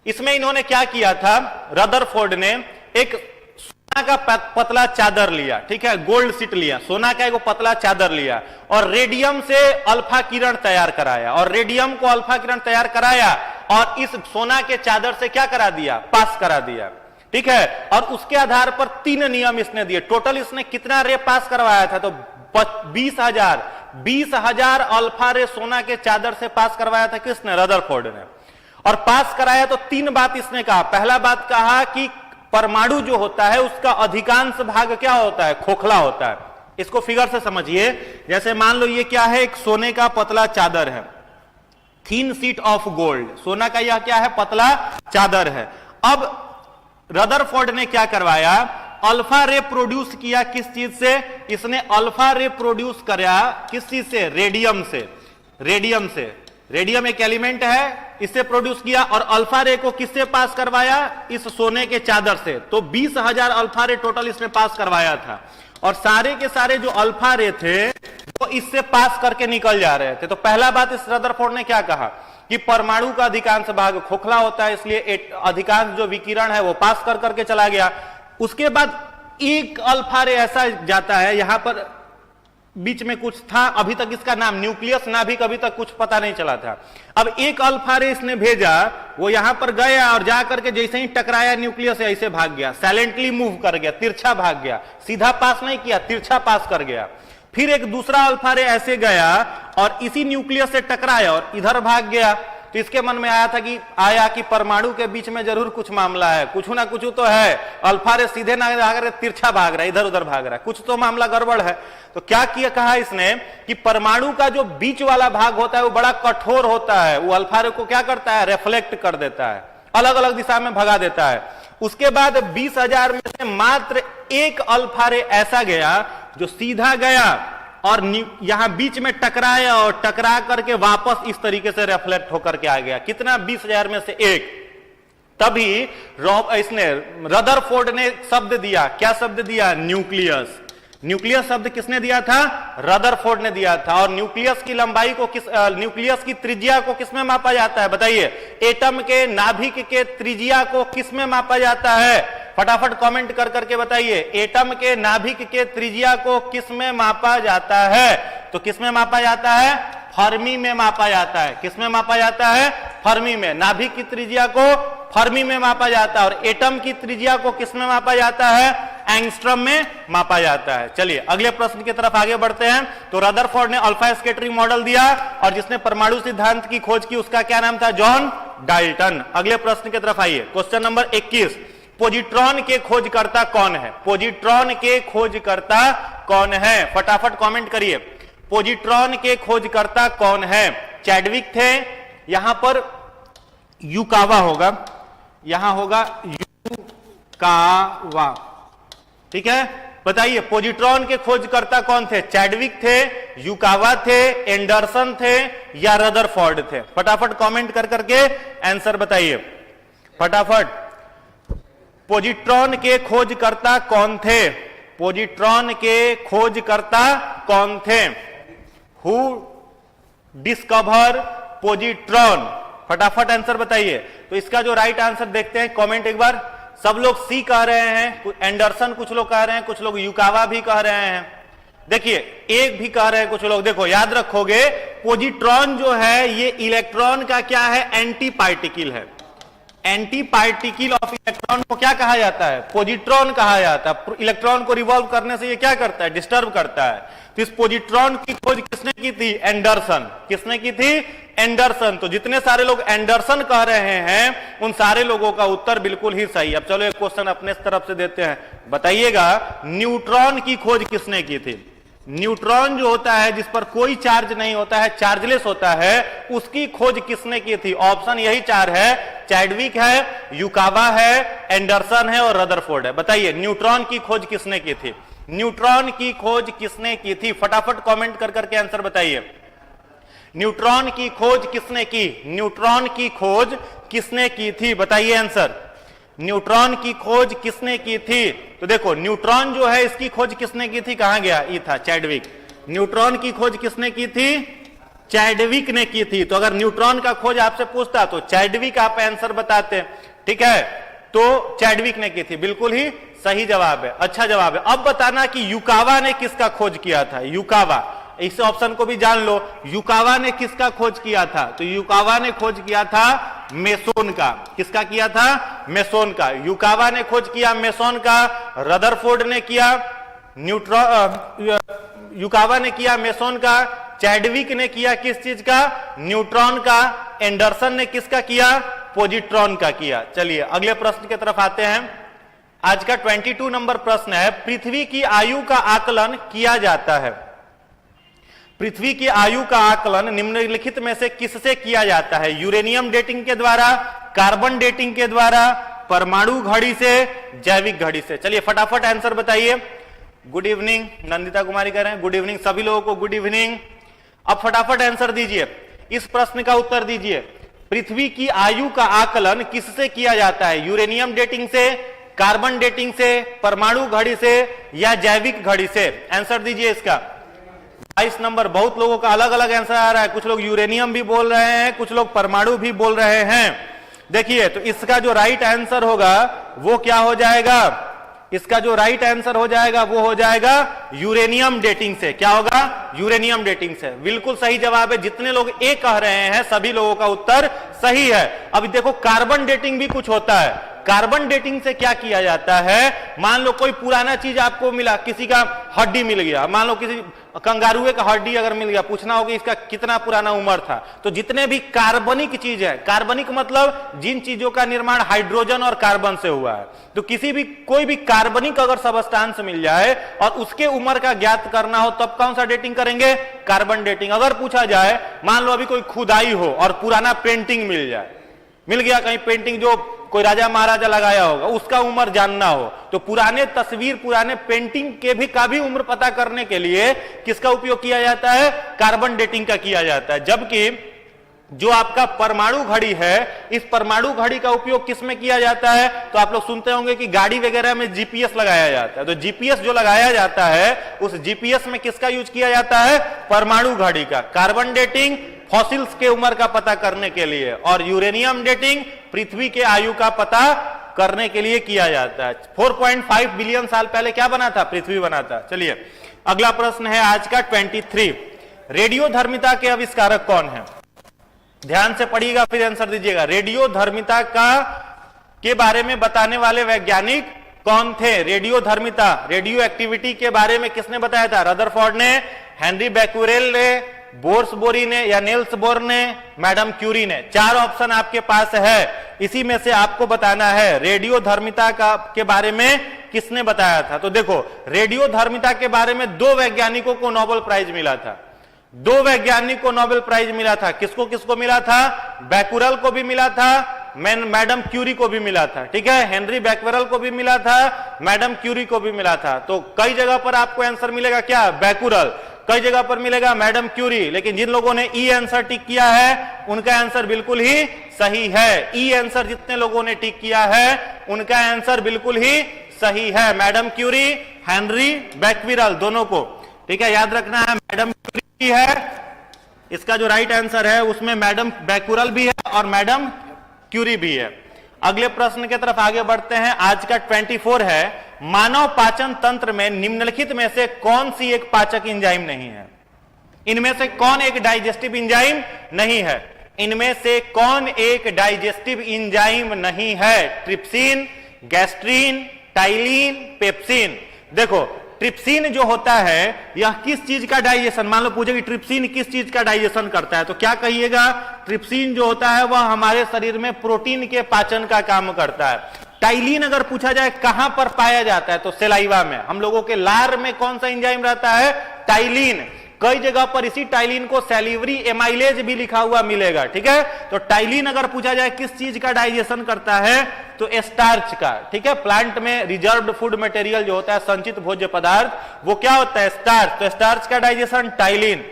इसमें इन्होंने क्या किया था, रदरफोर्ड ने एक सोना का पतला चादर लिया, ठीक है, गोल्ड शीट लिया, सोना का एक पतला चादर लिया और रेडियम से अल्फा किरण तैयार कराया, और रेडियम को अल्फा किरण तैयार कराया और इस सोना के चादर से क्या करा दिया? पास करा दिया, ठीक है। और उसके आधार पर 3 नियम इसने दिए। टोटल इसने कितना रे पास करवाया था? तो 20,000 अल्फा रे सोना के चादर से पास करवाया था किसने? रदरफोर्ड ने। और पास कराया तो 3 बात इसने कहा। पहला बात कहा कि परमाणु जो होता है उसका अधिकांश भाग क्या होता है? खोखला होता है। इसको फिगर से समझिए। जैसे मान लो ये क्या है? एक सोने का पतला चादर है, थिन शीट ऑफ गोल्ड। सोना का यह क्या है? पतला चादर है। अब रदरफोर्ड ने क्या करवाया? अल्फा रे प्रोड्यूस किया। किस चीज से? इसने अल्फा रे प्रोड्यूस कराया किस चीज से? रेडियम से। रेडियम एक एलिमेंट है, इससे प्रोड्यूस किया। और अल्फा रे को किससे पास करवाया? इस सोने के चादर से। तो 20,000 अल्फा रे टोटल इसने पास करवाया था। और सारे के सारे जो अल्फा रे थे वो इससे पास करके निकल जा रहे थे। तो पहला बात इस रदरफोर्ड ने क्या कहा कि परमाणु का अधिकांश भाग खोखला होता है, इसलिए अधिकांश जो विकिरण है वो पास कर करके चला गया। उसके बाद एक अल्फा रे ऐसा जाता है, यहां पर बीच में कुछ था, अभी तक इसका नाम न्यूक्लियस नाभिक अभी तक कुछ पता नहीं चला था। अब एक अल्फा रे इसने भेजा, वो यहां पर गया और जाकर के जैसे ही टकराया न्यूक्लियस से ऐसे भाग गया, साइलेंटली मूव कर गया, तिरछा भाग गया, सीधा पास नहीं किया, तिरछा पास कर गया। फिर एक दूसरा अल्फा रे ऐसे गया और इसी न्यूक्लियस से टकराया और इधर भाग गया। तो इसके मन में आया कि परमाणु के बीच में जरूर कुछ मामला है, कुछ ना कुछ तो है। अल्फा रे सीधे ना भाग रहे, तिरछा भाग रहा है, इधर उधर भाग रहा है, कुछ तो मामला गड़बड़ है। तो क्या किया, कहा इसने कि परमाणु का जो बीच वाला भाग होता है वो बड़ा कठोर होता है, वो अल्फा रे को क्या करता है, रिफ्लेक्ट कर देता है, अलग अलग दिशा में भगा देता है। उसके बाद 20,000 में से मात्र एक अल्फा रे ऐसा गया जो सीधा गया और यहां बीच में टकराया और टकरा करके वापस इस तरीके से रिफ्लेक्ट होकर के आ गया। कितना, 20,000 में से एक। तभी इसने रदरफोर्ड ने शब्द दिया, क्या शब्द दिया, न्यूक्लियस। न्यूक्लियस शब्द किसने दिया था, रदरफोर्ड ने दिया था। और न्यूक्लियस की लंबाई को न्यूक्लियस की त्रिज्या को किसमें मापा जाता है, बताइए। एटम के नाभिक के त्रिज्या को किसमें मापा जाता है, फटाफट कमेंट कर करके बताइए। एटम के नाभिक के त्रिज्या को किसमें मापा जाता है, तो किसमें मापा जाता है, फर्मी में मापा जाता है। किसमें मापा जाता है, फर्मी में। नाभिक की त्रिज्या को फर्मी में मापा जाता है और एटम की त्रिज्या को किसमें मापा जाता है, एंगस्ट्रॉम में मापा जाता है। चलिए अगले प्रश्न की तरफ आगे बढ़ते हैं। तो रदरफोर्ड ने अल्फा स्कैटरिंग मॉडल दिया और जिसने परमाणु सिद्धांत की खोज की उसका क्या नाम था, जॉन डाल्टन। अगले प्रश्न की तरफ आइए, क्वेश्चन नंबर 21। पोजिट्रॉन के खोजकर्ता कौन है, पोजिट्रॉन के खोजकर्ता कौन है, फटाफट कमेंट करिए। पोजिट्रॉन के खोजकर्ता कौन है, चैडविक थे, यहां पर युकावा होगा, यहां होगा युकावा, ठीक है। बताइए पोजिट्रॉन के खोजकर्ता कौन थे, चैडविक थे, युकावा थे, एंडरसन थे या रदरफोर्ड थे, फटाफट कमेंट कर करके आंसर बताइए फटाफट। पोजिट्रॉन के खोजकर्ता कौन थे, पोजिट्रॉन के खोजकर्ता कौन थे, हु डिस्कवर पोजिट्रॉन, फटाफट आंसर बताइए। तो इसका जो राइट आंसर देखते हैं, कमेंट एक बार। सब लोग सी कह रहे हैं, एंडरसन कुछ लोग कह रहे हैं, कुछ लोग युकावा भी कह रहे हैं, देखिए एक भी कह रहे हैं कुछ लोग। देखो याद रखोगे, पोजिट्रॉन जो है ये इलेक्ट्रॉन का क्या है, एंटी पार्टिकल है। एंटी पार्टिकल ऑफ इलेक्ट्रॉन को क्या कहा जाता है, पोजिट्रॉन कहा जाता है। इलेक्ट्रॉन को रिवॉल्व करने से ये क्या करता है, डिस्टर्ब करता है। तो इस पोजिट्रॉन की खोज किसने की थी, एंडरसन। किसने की थी, एंडरसन। तो जितने सारे लोग एंडरसन कह रहे हैं उन सारे लोगों का उत्तर बिल्कुल ही सही। अब चलो एक क्वेश्चन अपने तरफ से देते हैं, बताइएगा न्यूट्रॉन की खोज किसने की थी। न्यूट्रॉन जो होता है जिस पर कोई चार्ज नहीं होता है, चार्जलेस होता है, उसकी खोज किसने की थी। ऑप्शन यही चार है, चैडविक है, युकावा है, एंडरसन है और रदरफोर्ड है। बताइए न्यूट्रॉन की खोज किसने की थी, न्यूट्रॉन की खोज किसने की थी, फटाफट कमेंट कर करके आंसर बताइए। न्यूट्रॉन की खोज किसने की, न्यूट्रॉन की खोज किसने की थी, बताइए आंसर। न्यूट्रॉन की खोज किसने की थी, तो देखो न्यूट्रॉन जो है इसकी खोज किसने की थी, कहां गया, ये था चैडविक। न्यूट्रॉन की खोज किसने की थी, चैडविक ने की थी। तो अगर न्यूट्रॉन का खोज आपसे पूछता तो चैडविक आप आंसर बताते, ठीक है। तो चैडविक ने की थी, बिल्कुल ही सही जवाब है, अच्छा जवाब है। अब बताना कि युकावा ने किसका खोज किया था, युकावा, इस ऑप्शन को भी जान लो। युकावा ने किसका खोज किया था, तो युकावा ने खोज किया था मेसोन का। किसका किया था, मेसोन का। युकावा ने खोज किया मेसोन का, रदरफोर्ड ने किया युकावा ने किया मेसोन का, चैडविक ने किया किस चीज का, न्यूट्रॉन का, एंडरसन ने किसका किया, पोजिट्रॉन का किया। चलिए अगले प्रश्न की तरफ आते हैं। आज का 22 नंबर प्रश्न है, पृथ्वी की आयु का आकलन किया जाता है। पृथ्वी की आयु का आकलन निम्नलिखित में से किससे किया जाता है, यूरेनियम डेटिंग के द्वारा, कार्बन डेटिंग के द्वारा, परमाणु घड़ी से, जैविक घड़ी से। चलिए फटाफट आंसर बताइए। गुड इवनिंग, नंदिता कुमारी कह रहे हैं गुड इवनिंग, सभी लोगों को गुड इवनिंग। अब फटाफट आंसर दीजिए, इस प्रश्न का उत्तर दीजिए। पृथ्वी की आयु का आकलन किससे किया जाता है, यूरेनियम डेटिंग से, कार्बन डेटिंग से, परमाणु घड़ी से या जैविक घड़ी से। आंसर दीजिए इसका। 22 नंबर, बहुत लोगों का अलग अलग आंसर आ रहा है, कुछ लोग यूरेनियम भी बोल रहे हैं, कुछ लोग परमाणु भी बोल रहे हैं। देखिए तो इसका जो राइट आंसर होगा वो क्या हो जाएगा, इसका जो राइट आंसर हो जाएगा वो हो जाएगा यूरेनियम डेटिंग से। क्या होगा, यूरेनियम डेटिंग से, बिल्कुल सही जवाब है। जितने लोग ए कह रहे हैं सभी लोगों का उत्तर सही है। अब देखो कार्बन डेटिंग भी कुछ होता है, कार्बन डेटिंग से क्या किया जाता है, मान लो कोई पुराना चीज आपको मिला, किसी का हड्डी मिल गया, मान लो किसी कंगारुए का हड्डी अगर मिल गया, पूछना होगा इसका कितना पुराना उम्र था। तो जितने भी कार्बनिक चीज है, कार्बनिक मतलब जिन चीजों का निर्माण हाइड्रोजन और कार्बन से हुआ है, तो किसी भी कोई भी कार्बनिक अगर सबस्टांस मिल जाए और उसके उम्र का ज्ञात करना हो तब कौन सा डेटिंग करेंगे, कार्बन डेटिंग। अगर पूछा जाए मान लो अभी कोई खुदाई हो और पुराना पेंटिंग मिल जाए, मिल गया कहीं पेंटिंग जो कोई राजा महाराजा लगाया होगा, उसका उम्र जानना हो, तो पुराने तस्वीर पुराने पेंटिंग के भी का भी उम्र पता करने के लिए किसका उपयोग किया जाता है, कार्बन डेटिंग का किया जाता है। जबकि जो आपका परमाणु घड़ी है, इस परमाणु घड़ी का उपयोग किसमें किया जाता है, तो आप लोग सुनते होंगे कि गाड़ी वगैरह में जीपीएस लगाया जाता है। तो जीपीएस जो लगाया जाता है, उस जीपीएस में किसका यूज किया जाता है, परमाणु घड़ी का। कार्बन डेटिंग फॉसिल्स के उम्र का पता करने के लिए, और यूरेनियम डेटिंग पृथ्वी के आयु का पता करने के लिए किया जाता है। 4.5 बिलियन साल पहले क्या बना था, पृथ्वी बना था। चलिए अगला प्रश्न है आज का 23, रेडियोधर्मिता के आविष्कारक कौन है। ध्यान से पढ़िएगा फिर आंसर दीजिएगा। रेडियोधर्मिता का के बारे में बताने वाले वैज्ञानिक कौन थे। रेडियोधर्मिता, रेडियो एक्टिविटी के बारे में किसने बताया था, रदरफोर्ड ने, हेनरी बैक्यूरेल ने, बोर्सबोरी ने या नेल्स बोर ने, मैडम क्यूरी ने। 4 ऑप्शन आपके पास है, इसी में से आपको बताना है रेडियोधर्मिता का के बारे में किसने बताया था। तो देखो रेडियोधर्मिता के बारे में 2 वैज्ञानिकों को नोबेल प्राइज मिला था, 2 वैज्ञानिक को नोबेल प्राइज मिला था। किसको किसको मिला था, बैक्यूरेल को भी मिला था, मैडम क्यूरी को भी मिला था। ठीक है, हेनरी बैक्यूरेल को भी मिला था, मैडम क्यूरी को भी मिला था। तो कई जगह पर आपको आंसर मिलेगा क्या, बैक्यूरेल, कई जगह पर मिलेगा मैडम क्यूरी। लेकिन जिन लोगों ने ई आंसर टिक किया है उनका आंसर बिल्कुल ही सही है। ई आंसर जितने लोगों ने टिक किया है उनका आंसर बिल्कुल ही सही है, मैडम क्यूरी, हेनरी बैक्यूरेल दोनों को। ठीक है, याद रखना है मैडम क्यूरी है इसका जो राइट आंसर है, उसमें मैडम बैक्यूरेल भी है और मैडम क्यूरी भी है। अगले प्रश्न की तरफ आगे बढ़ते हैं। आज का 24 है, मानव पाचन तंत्र में निम्नलिखित में से कौन सी एक पाचक एंजाइम नहीं है। इनमें से कौन एक डाइजेस्टिव एंजाइम नहीं है, इनमें से कौन एक डाइजेस्टिव एंजाइम नहीं है। Trypsin, gastrin, ptyalin, pepsin. देखो ट्रिप्सिन जो होता है यह किस चीज का डाइजेशन, मान लो पूछे कि ट्रिप्सिन किस चीज का डाइजेशन करता है, तो क्या कहिएगा, ट्रिप्सिन जो होता है वह हमारे शरीर में प्रोटीन के पाचन का काम करता है। टाइलिन अगर पूछा जाए कहां पर पाया जाता है, तो सेलाइवा में, हम लोगों के लार में कौन सा एंजाइम रहता है, टाइलिन। कई जगह पर इसी टाइलिन को सैलिवरी एमाइलेज भी लिखा हुआ मिलेगा। ठीक है, तो टाइलिन अगर पूछा जाए किस चीज का डाइजेशन करता है, तो स्टार्च का। ठीक है, प्लांट में रिजर्व्ड फूड मटेरियल जो होता है, संचित भोज्य पदार्थ, वो क्या होता है, स्टार्च। तो स्टार्च का डाइजेशन टाइलिन।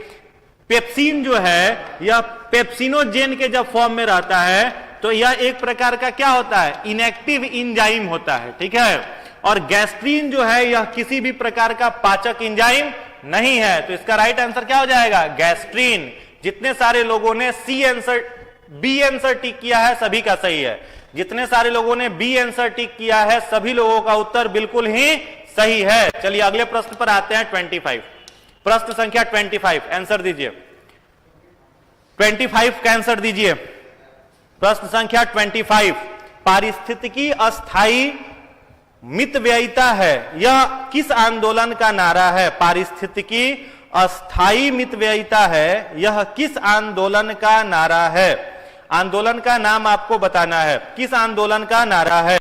पेप्सिन जो है यह पेप्सिनोजेन के जब फॉर्म में रहता है तो यह एक प्रकार का क्या होता है, इनएक्टिव एंजाइम होता है। ठीक है, और गैस्ट्रीन जो है यह किसी भी प्रकार का पाचक एंजाइम नहीं है। तो इसका राइट आंसर क्या हो जाएगा, गैस्ट्रीन। जितने सारे लोगों ने बी आंसर टिक किया है सभी का सही है। जितने सारे लोगों ने बी आंसर टिक किया है सभी लोगों का उत्तर बिल्कुल ही सही है। चलिए अगले प्रश्न पर आते हैं 25, प्रश्न संख्या 25, आंसर दीजिए। 25 का आंसर दीजिए। प्रश्न संख्या 25, पारिस्थितिकी अस्थाई मितव्ययिता है, यह किस आंदोलन का नारा है। पारिस्थितिकी अस्थाई मितव्ययिता है, यह किस आंदोलन का नारा है। आंदोलन का नाम आपको बताना है, किस आंदोलन का नारा है।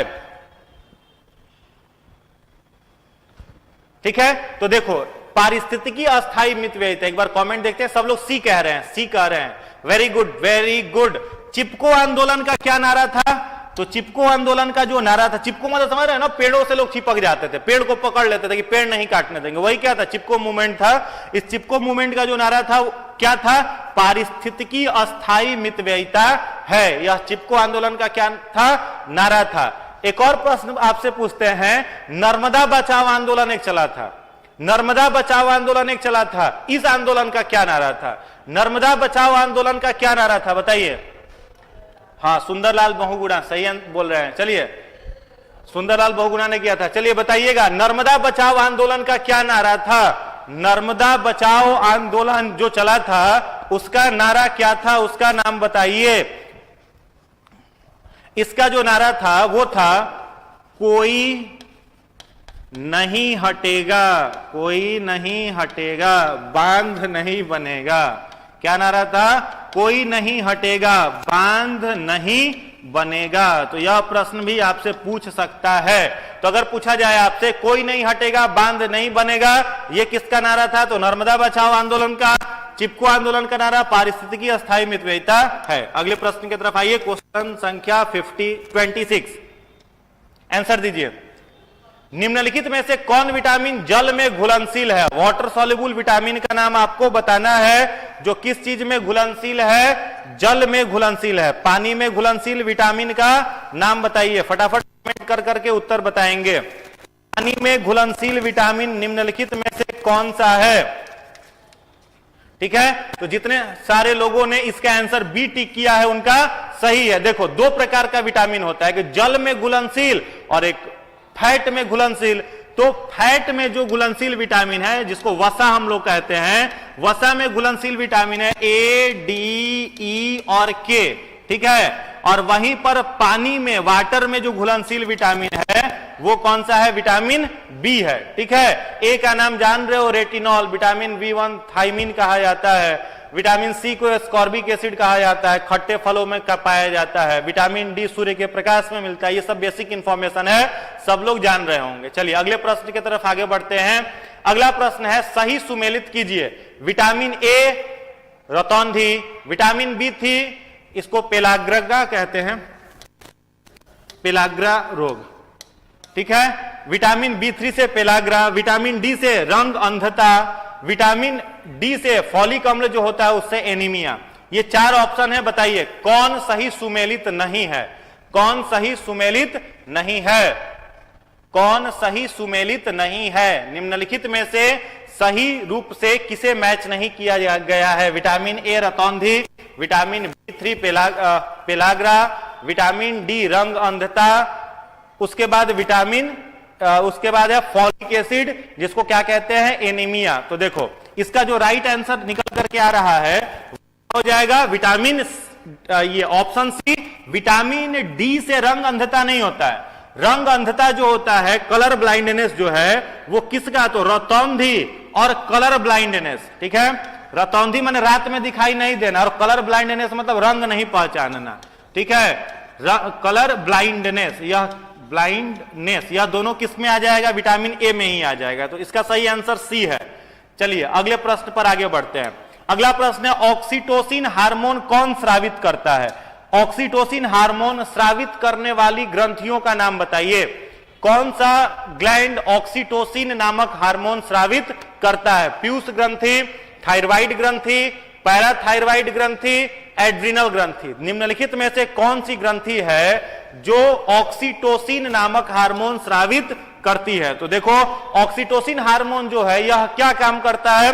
ठीक है, तो देखो पारिस्थितिकी अस्थाई मितव्ययिता, एक बार कमेंट देखते हैं। सब लोग सी कह रहे हैं, सी कह रहे हैं, वेरी गुड वेरी गुड। चिपको आंदोलन का क्या नारा था, तो चिपको आंदोलन का जो नारा था, चिपको मतलब समझ रहे हैं ना, पेड़ों से लोग चिपक जाते थे, पेड़ को पकड़ लेते थे कि पेड़ नहीं काटने देंगे, वही क्या था, चिपको मूवमेंट था। इस चिपको मूवमेंट का जो नारा था क्या था, पारिस्थितिकी अस्थाई मितव्ययिता है। यह चिपको आंदोलन का क्या था, नारा था। एक और प्रश्न आपसे पूछते हैं, नर्मदा बचाओ आंदोलन एक चला था, नर्मदा बचाओ आंदोलन एक चला था, इस आंदोलन का क्या नारा था। नर्मदा बचाओ आंदोलन का क्या नारा था बताइए। हाँ, सुंदरलाल बहुगुणा सही बोल रहे हैं। चलिए, सुंदरलाल बहुगुणा ने किया था। चलिए बताइएगा, नर्मदा बचाओ आंदोलन का क्या नारा था। नर्मदा बचाओ आंदोलन जो चला था उसका नारा क्या था, उसका नाम बताइए। इसका जो नारा था वो था कोई नहीं हटेगा, कोई नहीं हटेगा, बांध नहीं बनेगा। क्या नारा था? कोई नहीं हटेगा, बांध नहीं बनेगा। तो यह प्रश्न भी आपसे पूछ सकता है। तो अगर पूछा जाए आपसे कोई नहीं हटेगा, बांध नहीं बनेगा, यह किसका नारा था? तो नर्मदा बचाओ आंदोलन का, चिपको आंदोलन का नारा पारिस्थितिकी अस्थायी मितव्ययिता है। अगले प्रश्न की तरफ आइए, क्वेश्चन संख्या 26। आंसर दीजिए। निम्नलिखित में से कौन विटामिन जल में घुलनशील है? वाटर सॉल्युबल विटामिन का नाम आपको बताना है जो किस चीज में घुलनशील है? जल में घुलनशील है। पानी में घुलनशील विटामिन का नाम बताइए, फटाफट कमेंट कर करके उत्तर बताएंगे। पानी में घुलनशील विटामिन निम्नलिखित में से कौन सा है? ठीक है, तो जितने सारे लोगों ने इसका आंसर बी टिक किया है उनका सही है। देखो, दो प्रकार का विटामिन होता है कि जल में घुलनशील और एक फैट में घुलनशील। तो फैट में जो घुलनशील विटामिन है जिसको वसा हम लोग कहते हैं, वसा में घुलनशील विटामिन है ए, डी, ई और के। ठीक है, और वहीं पर पानी में, वाटर में जो घुलनशील विटामिन है वो कौन सा है? विटामिन बी है। ठीक है, ए का नाम जान रहे हो, रेटिनॉल। विटामिन बी1 थाइमिन कहा जाता है। विटामिन सी को एस्कॉर्बिक एसिड कहा जाता है, खट्टे फलों में पाया जाता है। विटामिन डी सूर्य के प्रकाश में मिलता है। ये सब बेसिक इंफॉर्मेशन है, सब लोग जान रहे होंगे। चलिए अगले प्रश्न की तरफ आगे बढ़ते हैं। अगला प्रश्न है, सही सुमेलित कीजिए। विटामिन ए रतौंधी, विटामिन बी थी, इसको पेलाग्रा कहते हैं, पेलाग्रा रोग। ठीक है, विटामिन बी3 से पेलाग्रा, विटामिन डी से रंग अंधता, विटामिन डी से फॉलिक अम्ल जो होता है उससे एनीमिया। ये चार ऑप्शन है, बताइए कौन सही सुमेलित नहीं है? कौन सही सुमेलित नहीं है? कौन सही सुमेलित नहीं है? निम्नलिखित में से सही रूप से किसे मैच नहीं किया गया है? विटामिन ए रतौंधी, विटामिन बी3 पेलाग्रा, विटामिन डी रंग अंधता, उसके बाद उसके बाद है फॉलिक एसिड जिसको क्या कहते हैं? एनीमिया। तो देखो, इसका जो राइट आंसर निकल करके आ रहा है हो जाएगा विटामिन, ये ऑप्शन सी, विटामिन डी से रंग अंधता नहीं होता है। रंग अंधता जो होता है, कलर ब्लाइंडनेस जो है, वो किसका? तो रतौंधी और कलर ब्लाइंडनेस। ठीक है, रतौंधी माने रात में दिखाई नहीं देना, और कलर ब्लाइंडनेस मतलब रंग नहीं पहचानना। ठीक है, कलर ब्लाइंडनेस, यह ब्लाइंडनेस, यह दोनों किस में आ जाएगा? विटामिन ए में ही आ जाएगा। तो इसका सही आंसर सी है। चलिए अगले प्रश्न पर आगे बढ़ते हैं। अगला प्रश्न है, ऑक्सीटोसिन हार्मोन कौन स्रावित करता है? ऑक्सीटोसिन हार्मोन स्रावित करने वाली ग्रंथियों का नाम बताइए। कौन सा ग्लैंड ऑक्सीटोसिन नामक हार्मोन स्रावित करता है? पीयूष ग्रंथि, थायराइड ग्रंथि, पैराथायराइड ग्रंथि, एड्रिनल ग्रंथि। निम्नलिखित में से कौन सी ग्रंथि है जो ऑक्सीटोसिन नामक हार्मोन स्रावित करती है? तो देखो, ऑक्सीटोसिन हार्मोन जो है यह क्या काम करता है?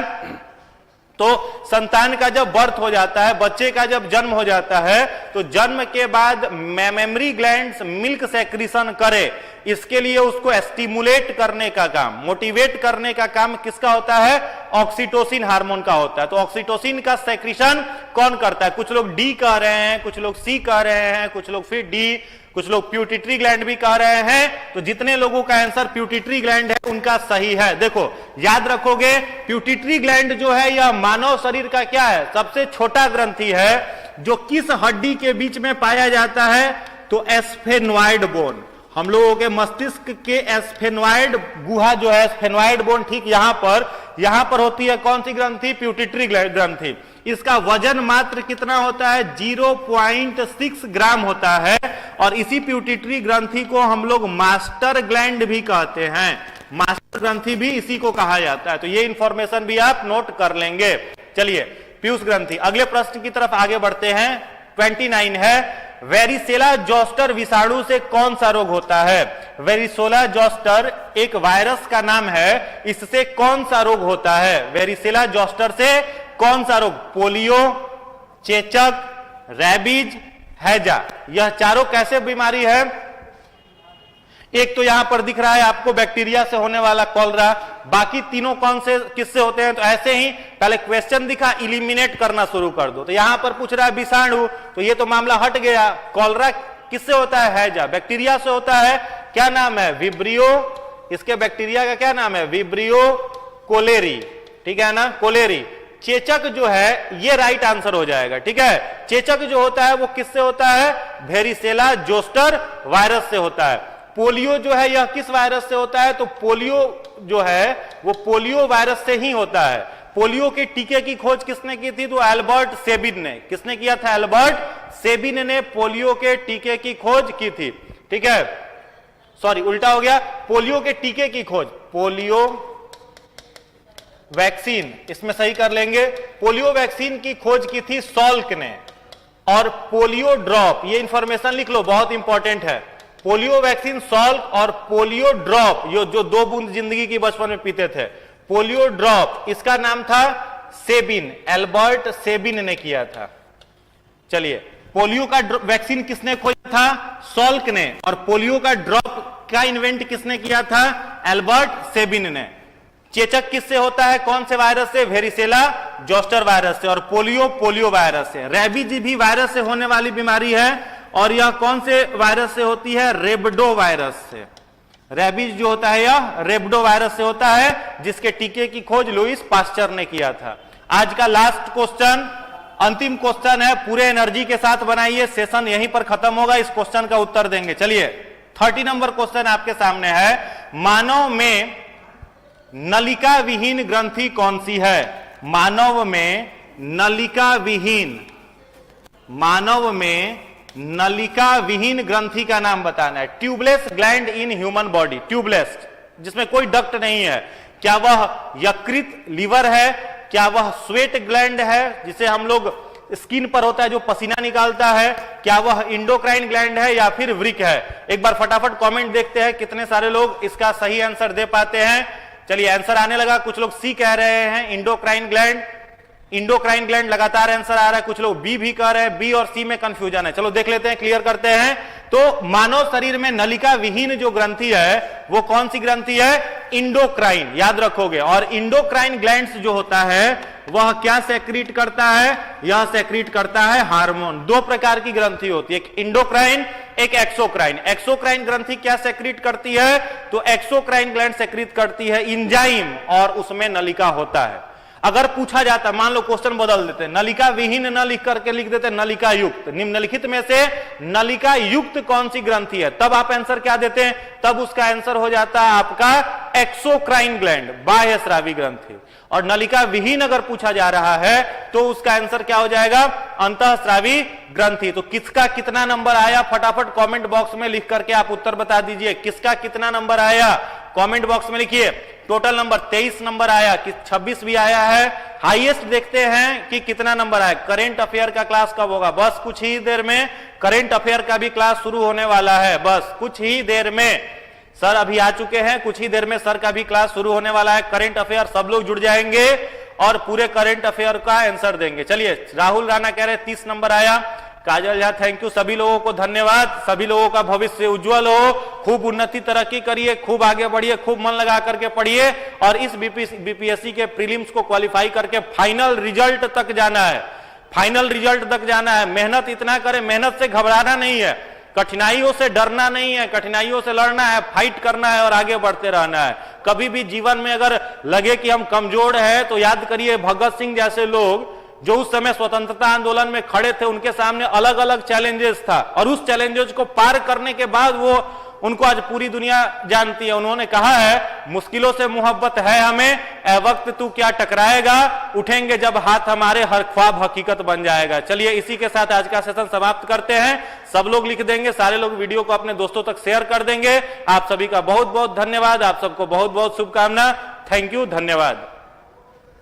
तो संतान का जब बर्थ हो जाता है, बच्चे का जब जन्म हो जाता है, तो जन्म के बाद मेमरी ग्लैंड्स मिल्क सेक्रीशन करे, इसके लिए उसको स्टिमुलेट करने का काम, मोटिवेट करने का काम किसका होता है? ऑक्सीटोसिन हार्मोन का होता है। तो ऑक्सीटोसिन का सेक्रीशन कौन करता है? कुछ लोग डी कह रहे हैं, कुछ लोग सी कह रहे हैं, कुछ लोग फिर डी, कुछ लोग प्यूटिटरी ग्लैंड भी कह रहे हैं। तो जितने लोगों का आंसर प्यूटिटरी ग्लैंड है उनका सही है। देखो, याद रखोगे, प्यूटिटरी ग्लैंड जो है यह मानव शरीर का क्या है? सबसे छोटा ग्रंथि है जो किस हड्डी के बीच में पाया जाता है? तो एस्फेनॉइड बोन। हम लोगों के मस्तिष्क के एस्फेनॉइड गुहा जो है, एस्फेनॉइड बोन ठीक यहां पर होती है। कौन सी ग्रंथि? प्यूटिटरी ग्रंथि। इसका वजन मात्र कितना होता है? 0.6 ग्राम होता है। और इसी प्यूटिटरी ग्रंथि को हम लोग मास्टर ग्लैंड भी कहते हैं। मास्टर ग्रंथि भी इसी को कहा जाता है। तो ये इंफॉर्मेशन भी आप नोट कर लेंगे। चलिए, पीयूष ग्रंथि। अगले प्रश्न की तरफ आगे बढ़ते हैं। 29 है, वेरिसेला जोस्टर विषाणु से कौन सा रोग होता है? वेरिसेला जोस्टर एक वायरस का नाम है, इससे कौन सा रोग होता है? वेरिसेला जोस्टर से कौन सा रोग? पोलियो, चेचक, रैबीज, हैजा। यह चारों कैसे बीमारी है? एक तो यहां पर दिख रहा है आपको बैक्टीरिया से होने वाला कॉलरा, बाकी तीनों कौन से किससे होते हैं? तो ऐसे ही पहले क्वेश्चन दिखा, इलिमिनेट करना शुरू कर दो। तो यहां पर पूछ रहा है विषाणु, तो ये तो मामला हट गया। कॉलरा किससे होता है? हैजा। बैक्टीरिया से होता है, क्या नाम है? विब्रियो। इसके बैक्टीरिया का क्या नाम है? विब्रियो कोलेरी, ठीक है ना, कोलेरी। चेचक जो है ये राइट आंसर हो जाएगा, ठीक है। चेचक जो होता है वो किससे होता है? वेरिसेला जोस्टर वायरस से होता है। पोलियो जो है यह किस वायरस से होता है? तो पोलियो जो है वो पोलियो वायरस से ही होता है। पोलियो के टीके की खोज किसने की थी? तो एल्बर्ट सेबिन ने। किसने किया था? एल्बर्ट सेबिन ने पोलियो के टीके की खोज की थी, ठीक है। सॉरी, उल्टा हो गया, पोलियो के टीके की खोज, पोलियो वैक्सीन, इसमें सही कर लेंगे। पोलियो वैक्सीन की खोज की थी सॉल्क ने। और पोलियो ड्रॉप, ये इंफॉर्मेशन लिख लो, बहुत इंपॉर्टेंट है। पोलियो वैक्सीन सॉल्क और पोलियो ड्रॉप, ये जो 2 बूंद जिंदगी की बचपन में पीते थे, पोलियो ड्रॉप, इसका नाम था सेबिन, एल्बर्ट सेबिन ने किया था। चलिए, पोलियो का वैक्सीन किसने खोजा था? सॉल्क ने। और पोलियो का ड्रॉप का इन्वेंट किसने किया था? एल्बर्ट सेबिन ने। चेचक किससे होता है? कौन से वायरस से? वेरिसेला जोस्टर वायरस से। और पोलियो, पोलियो वायरस से। रेबीज भी वायरस से होने वाली बीमारी है, और यह कौन से वायरस से होती है? रेबडो वायरस से। रेबीज जो होता है यह रेबडो वायरस से होता है, जिसके टीके की खोज लुईस पास्चर ने किया था। आज का लास्ट क्वेश्चन, अंतिम क्वेश्चन है, पूरे एनर्जी के साथ बनाइए, सेशन यहीं पर खत्म होगा, इस क्वेश्चन का उत्तर देंगे। चलिए, 30 नंबर क्वेश्चन आपके सामने है। मानव में नलिका विहीन ग्रंथि कौन सी है? मानव में नलिका विहीन, मानव में नलिका विहीन ग्रंथि का नाम बताना है। Tubeless gland in human body, tubeless, जिसमें कोई डक्ट नहीं है। क्या वह यकृत, लीवर है? क्या वह स्वेट ग्लैंड है, जिसे हम लोग स्किन पर होता है जो पसीना निकालता है? क्या वह इंडोक्राइन ग्लैंड है या फिर वृक है? एक बार फटाफट कमेंट देखते हैं कितने सारे लोग इसका सही आंसर दे पाते हैं। चलिए, आंसर आने लगा। कुछ लोग सी कह रहे हैं, इंडोक्राइन ग्लैंड, इंडोक्राइन ग्लैंड लगातार आंसर आ रहा है। कुछ लोग बी भी कह रहे हैं, बी और सी में कंफ्यूजन है। चलो देख लेते हैं, क्लियर करते हैं। तो मानव शरीर में नलिका विहीन जो ग्रंथि है वो कौन सी ग्रंथि है? इंडोक्राइन, याद रखोगे। और इंडोक्राइन ग्लैंड्स जो होता है वह क्या सेक्रीट करता है? यह सेक्रीट करता है हार्मोन। 2 प्रकार की ग्रंथि होती है, एक इंडोक्राइन, एक एक्सोक्राइन। एक्सोक्राइन ग्रंथि क्या सेक्रीट करती है? तो एक्सोक्राइन ग्लैंड सेक्रीट करती है एंजाइम, और उसमें नलिका होता है। अगर पूछा जाता, मान लो क्वेश्चन बदल देते, नलिका विहीन न लिख करके लिख देते नलिका युक्त, निम्नलिखित में से नलिका युक्त कौन सी ग्रंथि है, तब आप आंसर क्या देते हैं? तब उसका आंसर हो जाता है आपका एक्सोक्राइन ग्लैंड, बाह्य स्रावी ग्रंथि। और नलिका विहीन अगर पूछा जा रहा है तो उसका आंसर क्या हो जाएगा? अंतःस्रावी ग्रंथि। तो किसका कितना नंबर आया, फटाफट कमेंट बॉक्स में लिख करके आप उत्तर बता दीजिए। किसका कितना नंबर आया कमेंट बॉक्स में लिखिए। टोटल नंबर 23 नंबर आया कि 26 भी आया है। हाईएस्ट देखते हैं कि कितना नंबर आया। करेंट अफेयर का क्लास कब होगा? बस कुछ ही देर में करेंट अफेयर का भी क्लास शुरू होने वाला है, बस कुछ ही देर में। सर अभी आ चुके हैं, कुछ ही देर में सर का भी क्लास शुरू होने वाला है। करेंट अफेयर सब लोग जुड़ जाएंगे और पूरे करेंट अफेयर का आंसर देंगे। चलिए, राहुल राणा कह रहे 30 नंबर आया। काजल झा थैंक यू, सभी लोगों को धन्यवाद। सभी लोगों का भविष्य उज्जवल हो, खूब उन्नति तरक्की करिए, खूब आगे बढ़िए, खूब मन लगा करके पढ़िए और इस बीपीएससी के प्रीलिम्स को क्वालिफाई करके फाइनल रिजल्ट तक जाना है। फाइनल रिजल्ट तक जाना है। मेहनत इतना करें, मेहनत से घबराना नहीं है, कठिनाइयों से डरना नहीं है, कठिनाइयों से लड़ना है, फाइट करना है और आगे बढ़ते रहना है। कभी भी जीवन में अगर लगे कि हम कमजोर हैं तो याद करिए भगत सिंह जैसे लोग जो उस समय स्वतंत्रता आंदोलन में खड़े थे, उनके सामने अलग अलग चैलेंजेस था और उस चैलेंजेस को पार करने के बाद वो उनको आज पूरी दुनिया जानती है। उन्होंने कहा है मुश्किलों से मोहब्बत है हमें, ए वक्त तू क्या टकराएगा, उठेंगे जब हाथ हमारे, हर ख्वाब हकीकत बन जाएगा। चलिए इसी के साथ आज का सेशन समाप्त करते हैं। सब लोग लिख देंगे, सारे लोग वीडियो को अपने दोस्तों तक शेयर कर देंगे। आप सभी का बहुत बहुत धन्यवाद, आप सबको बहुत बहुत शुभकामना। थैंक यू, धन्यवाद।